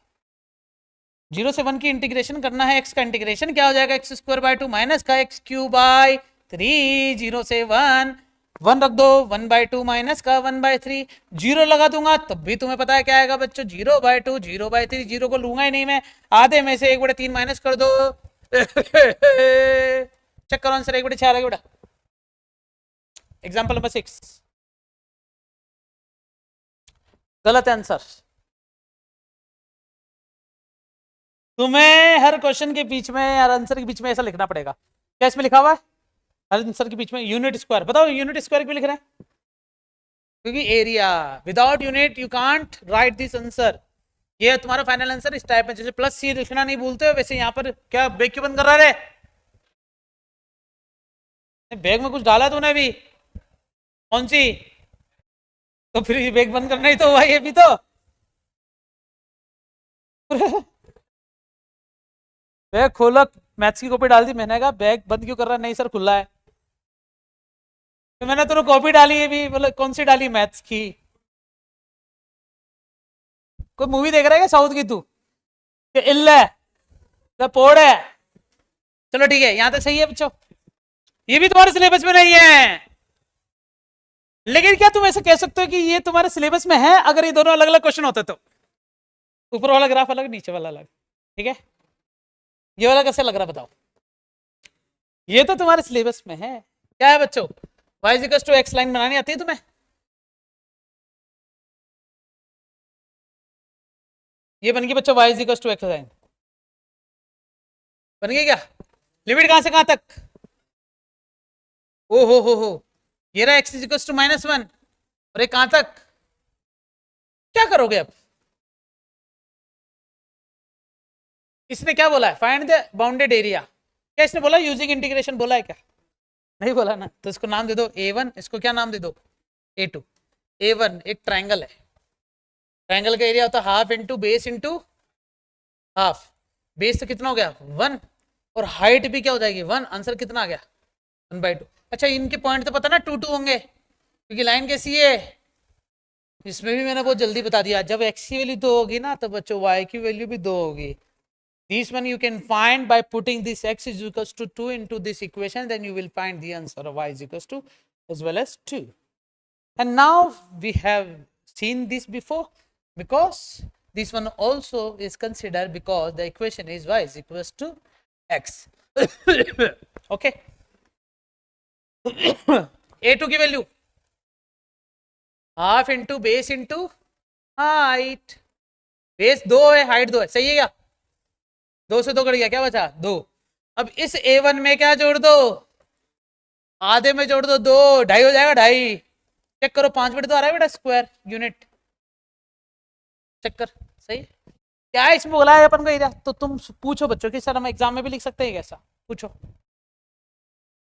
जीरो से वन की इंटीग्रेशन करना है, एक्स का इंटीग्रेशन क्या हो जाएगा, x square by two minus का x cube by three, zero से वन, वन रख दो, वन बाय टू माइनस का वन बाय थ्री, जीरो लगा दूंगा तब भी तुम्हें पता है क्या आएगा बच्चों, zero by two, zero by three, zero को लूंगा ही नहीं मैं, आधे में से एक बटे तीन माइनस कर दो चेक करो आंसर, एक बटे चार बेटा। एग्जाम्पल नंबर 6 गलत आंसर। तुम्हें हर क्वेश्चन के बीच में, हर आंसर के बीच में ऐसा लिखना पड़ेगा। क्या इसमें लिखा हुआ है, हर आंसर के बीच में यूनिट स्क्वायर, बताओ यूनिट स्क्वायर क्यों लिख रहे हैं, क्योंकि area, without unit you can't right this answer. ये तुम्हारा फाइनल आंसर इस टाइप में, जैसे प्लस सी लिखना नहीं भूलते हो, वैसे यहाँ पर क्या बैग क्यों बंद कर रहा है, बैग में कुछ डाला तूने भी, कौन सी, तो फिर बैग बंद करना ही तो हुआ ये भी तो बैग खोला, मैथ्स की कॉपी डाल दी, मैंने कहा बैग बंद क्यों कर रहा है, नहीं सर खुला है, तो मैंने तुरंत कॉपी डाली है भी, बोले कौन सी डाली, मैथ्स की। कोई मूवी देख रहा है क्या साउथ की तू, इल्ले पोड़ है। चलो ठीक है, यहां तक सही है बच्चों, ये भी तुम्हारे सिलेबस में नहीं है, लेकिन क्या तुम ऐसे कह सकते हो कि ये तुम्हारे सिलेबस में है, अगर ये दोनों अलग अलग क्वेश्चन होते तो, ऊपर वाला ग्राफ अलग नीचे वाला अलग, ठीक है। ये वाला कैसे लग रहा बताओ, ये तो तुम्हारे सिलेबस में है। क्या है बच्चों, y equal to x line बनानी आती है तुम्हें, ये बन गई बच्चों y equal to x line, बन गई क्या, लिमिट कहां से कहां तक, ओ हो, ये रहा x इज टू -1 और ये कहां तक, क्या करोगे अब? इसने क्या बोला है, फाइंड द बाउंडेड एरिया, क्या इसने बोला यूजिंग इंटीग्रेशन बोला है क्या? नहीं बोला ना, तो इसको नाम दे दो A1, इसको क्या नाम दे दो A2। A1 एक ट्राइंगल है, ट्राइंगल का एरिया होता है half into base into half, base तो कितना हो गया 1 और हाइट भी क्या हो जाएगी 1, आंसर कितना आ गया 1/2। अच्छा इनके पॉइंट तो पता ना 2 2 होंगे क्योंकि लाइन कैसी है, इसमें भी मैंने बहुत जल्दी बता दिया, जब x की वैल्यू 2 होगी ना तो बच्चों y की वैल्यू भी 2 होगी। This one you can find by putting this x is equals to 2 into this equation, then you will find the answer of y is equals to as well as 2. And now we have seen this before because this one also is considered because the equation is y is equals to x. Okay. A2 की value half into base into height, base 2 है height 2 है, सही है क्या? 2 से 2 cut गया, क्या बचा 2। अब इस A1 में क्या जोड़ दो, आधे में जोड़ दो 2, 2.5 हो जाएगा 2.5, चेक करो 5 बटे तो आ रहा है बेटा स्क्वायर यूनिट, चेक कर सही क्या है इसमें बोला है अपन को एरिया। तो तुम पूछो बच्चों कि सर हम एग्जाम में भी लिख सकते हैं कैसा, पूछो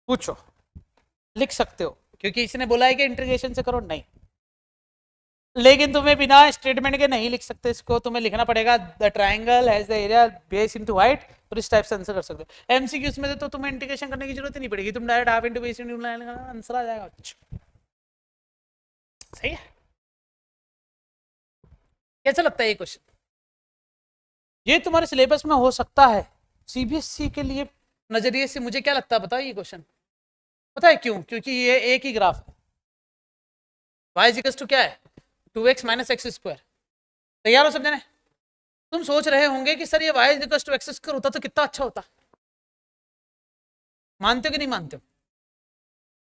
पूछो, लिख सकते हो क्योंकि इसने बोला है कि इंटीग्रेशन से करो, नहीं लेकिन तुम्हें बिना स्टेटमेंट के नहीं लिख सकते इसको, तुम्हें लिखना पड़ेगा the triangle has the area base into height, और इस टाइप से आंसर कर सकते हो। एमसीक्यूज में तो तुम्हें इंटीग्रेशन करने की जरूरत ही नहीं पड़ेगी, तुम direct half into base into answer आ जाएगा। सही है, कैसा लगता है ये क्वेश्चन? ये तुम्हारे सिलेबस में हो सकता है, सीबीएसई के लिए नजरिए से मुझे क्या लगता है बताओ, ये क्वेश्चन पता है क्यों? क्योंकि ये एक ही ग्राफ है, y इक्वल्स टू क्या है 2x माइनस एक्स स्क्वायर। तैयार हो समझने? तुम सोच रहे होंगे कि सर ये y equals to x square होता तो कितना अच्छा होता, मानते हो कि नहीं मानते हो?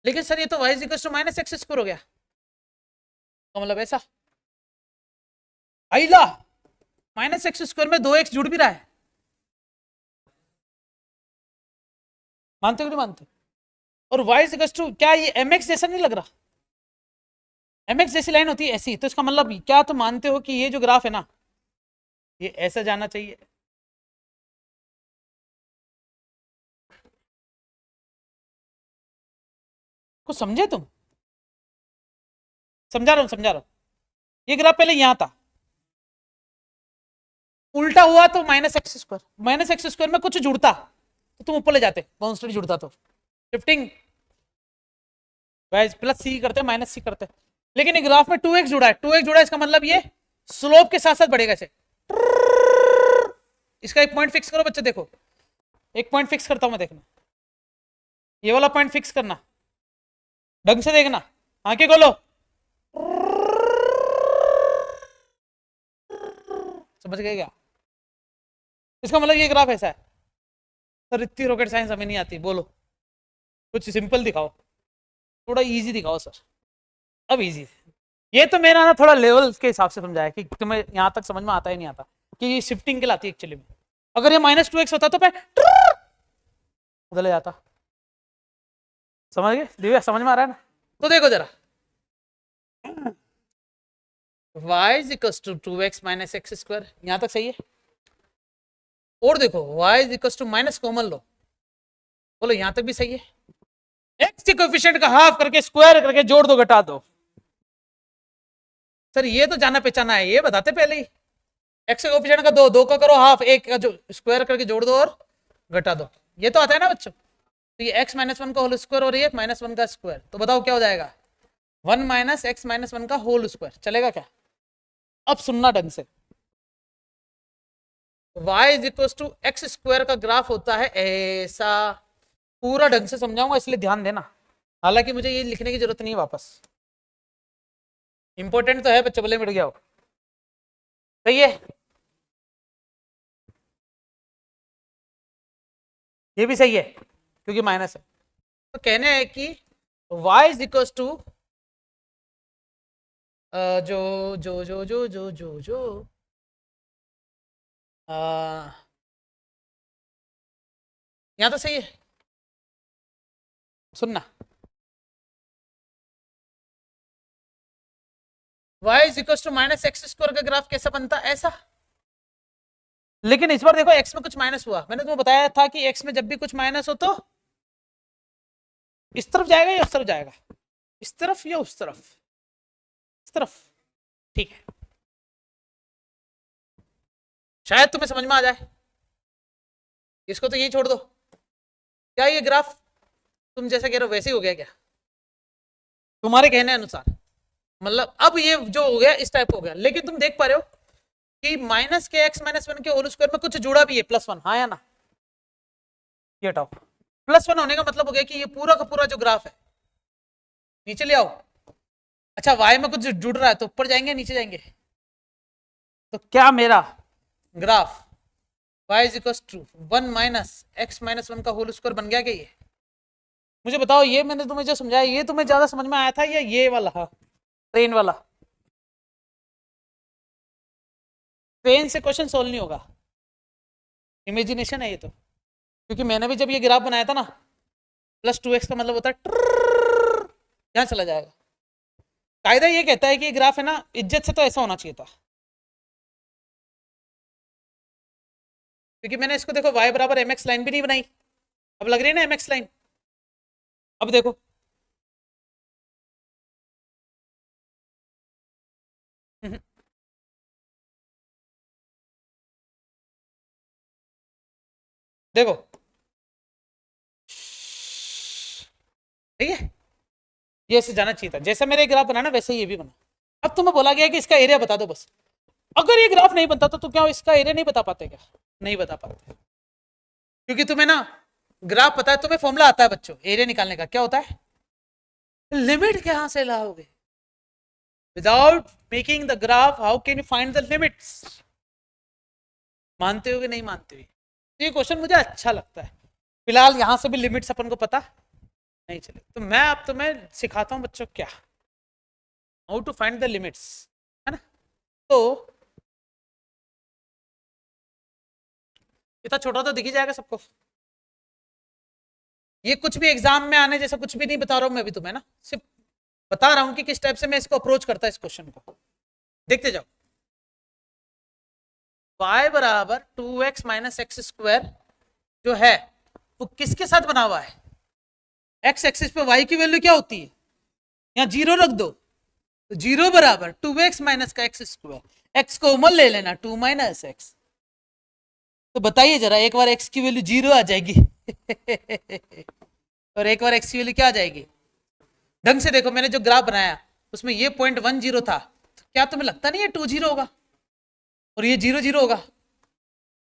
लेकिन सर ये तो y equals to minus x square हो गया, तो मतलब ऐसा आइला माइनस एक्स स्क्वायर में 2x जुड़ भी रहा है, मानते हो कि नहीं मानते? और y इक्वल्स टू क्या ये mx जैसा नहीं लग रहा, mx जैसी लाइन होती है ऐसी, तो इसका मतलब क्या तुम मानते हो कि ये जो ग्राफ है ना ये ऐसा जाना चाहिए? कुछ समझे तुम? समझा रहा हूं समझा रहा हूं, ये ग्राफ पहले यहां था, उल्टा हुआ तो माइनस एक्स स्क्वायर में कुछ जुड़ता तो तुम ऊपर ले जाते, कॉन्स्टेंट जुड़ता तो शिफ्टिंग प्लस सी करते माइनस सी करते, लेकिन एक ग्राफ में 2x जुड़ा है, 2x जुड़ा है इसका मतलब ये स्लोप के साथ साथ बढ़ेगा ऐसे। इसका एक पॉइंट फिक्स करो बच्चे, देखो एक पॉइंट फिक्स करता हूं मैं, देखना ये वाला पॉइंट फिक्स करना, ढंग से देखना, आंखें खोलो, समझ गए क्या? इसका मतलब ये ग्राफ ऐसा है। सर इतनी रॉकेट साइंस हमें नहीं आती, बोलो कुछ सिंपल दिखाओ, थोड़ा इजी दिखाओ सर। अब इजी, ये तो मेरा ना थोड़ा लेवल के हिसाब से समझाया कि तुम्हें यहाँ तक समझ में आता ही नहीं आता कि ये शिफ्टिंग कहलाती है एक्चुअली में। अगर ये -2x होता तो मैं उधर ले जाता, समझ गए दिव्या, समझ में आ रहा है ना? तो देखो जरा y is equal to 2x minus x square, यहाँ तक सही है। और देखो y is equal to minus common लो, बोलो यहाँ तक भी सही है। x के कोएफिशिएंट का हाफ करके स्क्वायर करके जोड़ दो घटा दो, सर ये तो जाना पहचाना है, ये बताते पहले ही। x के कोएफिशिएंट का 2, 2 का करो हाफ, 1 का जो स्क्वायर करके जोड़ दो और घटा दो, ये तो आता है ना बच्चों। तो ये x -1 का होल स्क्वायर और ये -1 का स्क्वायर, तो बताओ क्या हो जाएगा 1 माइनस x -1 का होल स्क्वायर, चलेगा क्या? अब सुनना ढंग से, y is equal to x square का ग्राफ होता है ऐसा, पूरा ढंग से समझाऊंगा इसलिए ध्यान देना, हालांकि मुझे ये लिखने की जरूरत नहीं है वापस, इंपॉर्टेंट तो है बच्चों, भले मिट गया हो। सही है, ये भी सही है क्योंकि माइनस है, तो कहने है कि y इज इक्वल टू जो जो जो जो जो जो जो यहाँ तो सही है, सुनना y is equal to minus x square का ग्राफ कैसा बनता, ऐसा। लेकिन इस बार देखो x में कुछ माइनस हुआ, मैंने तुम्हें बताया था कि x में जब भी कुछ माइनस हो तो इस तरफ जाएगा या उस तरफ जाएगा, इस तरफ या उस तरफ, इस तरफ। ठीक है, शायद तुम्हें समझ में आ जाए। इसको तो यही छोड़ दो। क्या ये ग्राफ तुम जैसा कह रहे हो वैसे ही हो गया क्या, तुम्हारे कहने अनुसार? मतलब अब ये जो हो गया इस टाइप हो गया, लेकिन तुम देख पा रहे हो कि माइनस के एक्स माइनस वन के होल स्क्वायर में कुछ जुड़ा भी है, प्लस वन, हाँ या ना? ये हटाओ, प्लस वन होने का मतलब हो गया कि ये पूरा का पूरा जो ग्राफ है, नीचे ले आओ। अच्छा, वाई में कुछ जुड़ रहा है तो ऊपर जाएंगे नीचे जाएंगे? तो क्या मेरा graph y is equal to one minus x minus one का होल स्क्वायर बन गया क्या ये? मुझे बताओ, ये मैंने तुम्हें जो समझाया ये तुम्हें ज्यादा समझ में आया था या ये वाला, हाँ ट्रेन वाला? ट्रेन से क्वेश्चन सोल्व नहीं होगा, इमेजिनेशन है ये तो। क्योंकि मैंने भी जब ये ग्राफ बनाया था ना, प्लस टू एक्स का मतलब होता है यहाँ चला जाएगा। कायदा ये कहता है कि ये ग्राफ है ना, इज्जत से तो ऐसा होना चाहिए था। क्योंकि मैंने इसको देखो y बराबर mx लाइन भी नहीं बनाई, अब लग रही है ना mx लाइन। अब देखो देखो, ठीक है, ये ऐसे जाना चाहिए था, जैसा मेरा ग्राफ बना ना वैसे ही ये भी बना। अब तुम्हें बोला गया कि इसका एरिया बता दो बस। अगर ये ग्राफ नहीं बनता तो क्या इसका एरिया नहीं बता पाते क्या? नहीं बता पाते, क्योंकि तुम्हें ना ग्राफ पता है, तुम्हें फॉर्मूला आता है बच्चों एरिया निकालने का। क्या होता है? लिमिट कहां से लाओगे? Without making the graph how can you find the limits? मानते हो कि नहीं मानते हो? ये क्वेश्चन मुझे अच्छा लगता है। फिलहाल यहां से भी लिमिट्स अपन को पता नहीं चले, तो मैं अब तुम्हें सिखाता हूं बच्चों क्या, how to find the limits, है ना? तो इतना छोटा तो दिख ही जाएगा सबको। ये कुछ भी एग्जाम में आने जैसा कुछ भी नहीं बता रहा हूं मैं भी तुम्हें ना, सिर्फ बता रहा हूं कि किस टाइप से मैं इसको अप्रोच करता है इस क्वेश्चन को। देखते जाओ, y बराबर 2x माइनस एक्स स्क्वायर जो है वो किसके साथ बना हुआ है? x एक्सिस पे y की वैल्यू क्या होती है? यहाँ जीरो रख दो, तो जीरो बराबर 2x माइनस का एक्स स्क्वायर, x को उमल ले लेना 2 माइनस एक्स। तो बताइए जरा, एक बार x की वैल्यू जीरो आ जाएगी और एक बार x की वैल्यू क्या आ जाएगी? ढंग से देखो, मैंने जो ग्राफ बनाया उसमें ये 0.10 था, तो क्या तुम्हें लगता नहीं है 2 जीरो होगा और ये 0 0 होगा?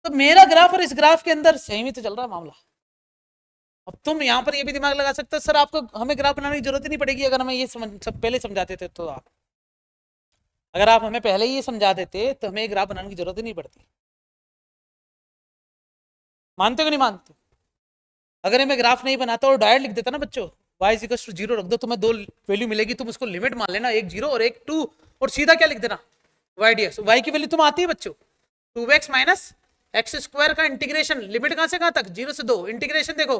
तो मेरा ग्राफ और इस ग्राफ के अंदर सेम ही तो चल रहा है मामला। अब तुम यहाँ पर ये भी दिमाग लगा सकते हो, सर आपको हमें ग्राफ बनाने की जरूरत ही नहीं पड़ेगी अगर हमें ये पहले समझाते थे। तो आप अगर आप हमें पहले ही ये समझा देते तो हमें ग्राफ बनाने की जरूरत ही नहीं पड़ती। मानते हो कि नहीं मानते? अगर हमें ग्राफ नहीं बनाता और डायरेक्ट लिख देता ना बच्चों, y is equal to zero रख दो, तुम्हें दो वैल्यू मिलेगी, तुम उसको लिमिट मान लेना, एक जीरो और एक टू, और सीधा क्या लिख देना y dx। y की वैल्यू तुम आती है बच्चों 2x माइनस एक्स स्क्वायर का इंटीग्रेशन, लिमिट कहां से कहां तक? जीरो से दो, इंटीग्रेशन देखो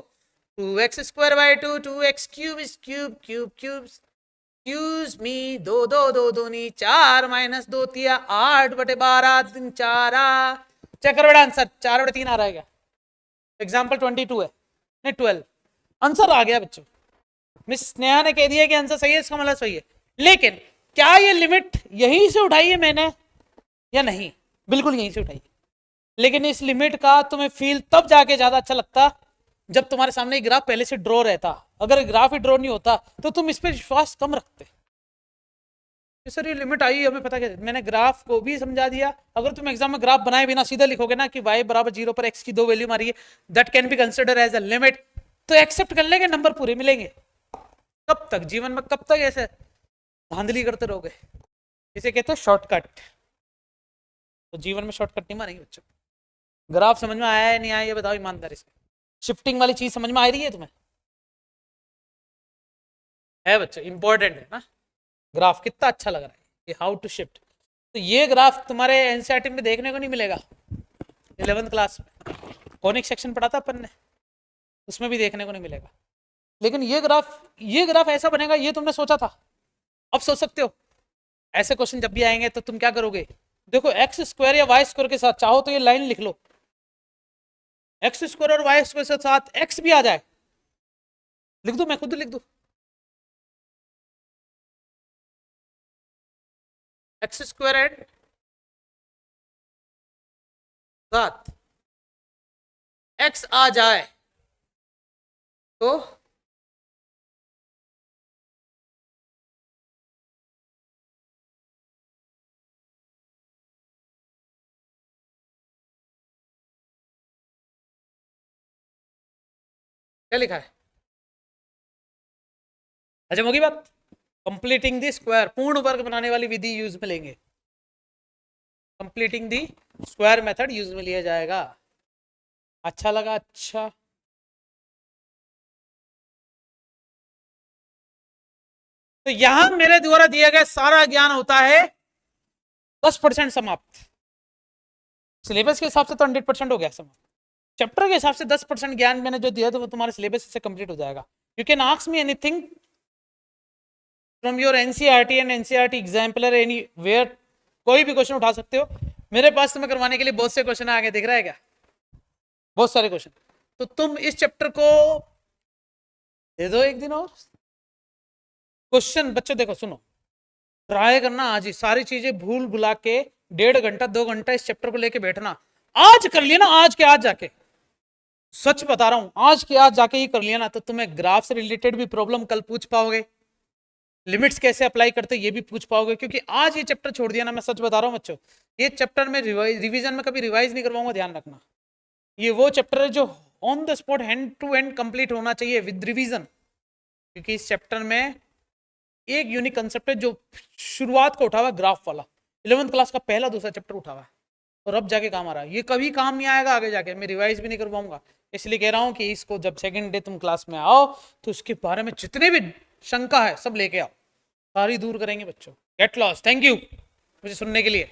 2x square by 2, 2x cube is cube cube cube, excuse me, दो दो दो दूनी चार, माइनस दो तिया 8/12, 3 4। चेक करो बेटा आंसर, 4/3 आ रहा है क्या? एग्जाम्पल 22 है, नहीं 12, आंसर आ गया बच्चों। मिस स्नेहा ने कह दिया कि आंसर सही है, इसका मतलब सही है। लेकिन क्या ये लिमिट यहीं से उठाई है मैंने या नहीं? बिल्कुल यहीं से उठाई है, लेकिन इस लिमिट का तुम्हें फील तब जाके ज्यादा अच्छा लगता जब तुम्हारे सामने ग्राफ पहले से ड्रॉ रहता। अगर ग्राफ ही ड्रॉ नहीं होता तो तुम इस पर विश्वास कम रखते। सर ये लिमिट आई, हमें पता क्या, मैंने ग्राफ को भी समझा दिया। अगर तुम एग्जाम में ग्राफ बनाए बिना सीधा लिखोगे ना कि y बराबर 0 पर x की दो वैल्यू मारी है, that can be consider as a limit, तो एक्सेप्ट कर लेंगे, नंबर पूरे मिलेंगे। कब तक जीवन में, कब तक ऐसे धांधली करते रहोगे? इसे कहते हैं शॉर्टकट। तो जीवन में शॉर्टकट नहीं मारेंगे बच्चों। ग्राफ समझ में आया है नहीं आया ये बताओ ईमानदारी से। शिफ्टिंग वाली चीज समझ में आ रही है तुम्हें? है बच्चों, इंपॉर्टेंट है ना। ग्राफ कितना अच्छा लग रहा है ये, हाउ टू शिफ्ट। तो ये ग्राफ तुम्हारे एनसीईआरटी में देखने को नहीं मिलेगा। 11th क्लास में कॉनिक सेक्शन पढ़ा था अपन ने, उसमें भी देखने को नहीं मिलेगा। लेकिन ये ग्राफ ऐसा बनेगा ये तुमने सोचा था? अब सोच सकते हो ऐसे क्वेश्चन जब भी आएंगे तो तुम क्या करोगे, देखो एक्स स्क्वायर या वाई स्क्वायर के साथ चाहो तो ये लाइन लिख लो, एक्स स्क्वायर और वाई स्क्वायर के साथ एक्स भी आ जाए, लिख दो, मैं खुद लिख दू, एक्स स्क्वायर एंड साथ एक्स आ जाए तो क्या लिखा है, अच्छा होगी बात, कंप्लीटिंग दी स्क्वायर, पूर्ण वर्ग बनाने वाली विधि यूज में लेंगे, completing the square method use में लिया जाएगा। अच्छा लगा, अच्छा तो यहां मेरे द्वारा दिया गया सारा ज्ञान होता है 10% समाप्त, सिलेबस के हिसाब से तो 100% हो गया समाप्त, चैप्टर के हिसाब से 10% ज्ञान मैंने जो दिया तो वो तुम्हारे सिलेबस से कंप्लीट हो जाएगा। You can ask me anything from your NCERT and NCERT exemplar anywhere, कोई भी क्वेश्चन उठा सकते हो, मेरे पास तुम्हें करवाने के लिए बहुत से क्वेश्चन आगे, दिख रहा है क्या, बहुत सारे क्वेश्चन, तो तुम इस चैप्टर को दे दो एक दिन और क्वेश्चन। बच्चों देखो सुनो, ट्राई करना आज ही सारी चीजें भूल भुला के 1.5 घंटा 2 घंटा इस चैप्टर को लेके बैठना, आज कर लिया ना, आज के आज जाके, सच बता रहा हूं, आज के आज जाके ही कर लिया ना तो तुम्हें ग्राफ से रिलेटेड भी प्रॉब्लम कल पूछ पाओगे, लिमिट्स कैसे अप्लाई करते ये भी पूछ पाओगे, क्योंकि आज ये चैप्टर छोड़ दिया ना, मैं सच बता रहा हूं बच्चों, ये चैप्टर में रिवीजन में कभी रिवाइज नहीं करवाऊंगा, ध्यान रखना, ये वो चैप्टर है जो on the spot hand to hand complete होना चाहिए विद रिवीजन, क्योंकि इस चैप्टर में एक यूनिक कंसेप्ट है जो शुरुआत को उठा हुआ, ग्राफ वाला 11th क्लास का पहला दूसरा चैप्टर उठा हुआ है और अब जाके काम आ रहा है, ये कभी काम नहीं आएगा आगे जाके, मैं रिवाइज भी नहीं करवाऊंगा, इसलिए कह रहा हूं कि इसको जब सेकंड डे तुम क्लास में आओ तो उसके बारे में जितने भी शंका है सब लेके आओ, सारी दूर करेंगे बच्चों। गेट लॉस्ट, थैंक यू मुझे सुनने के लिए।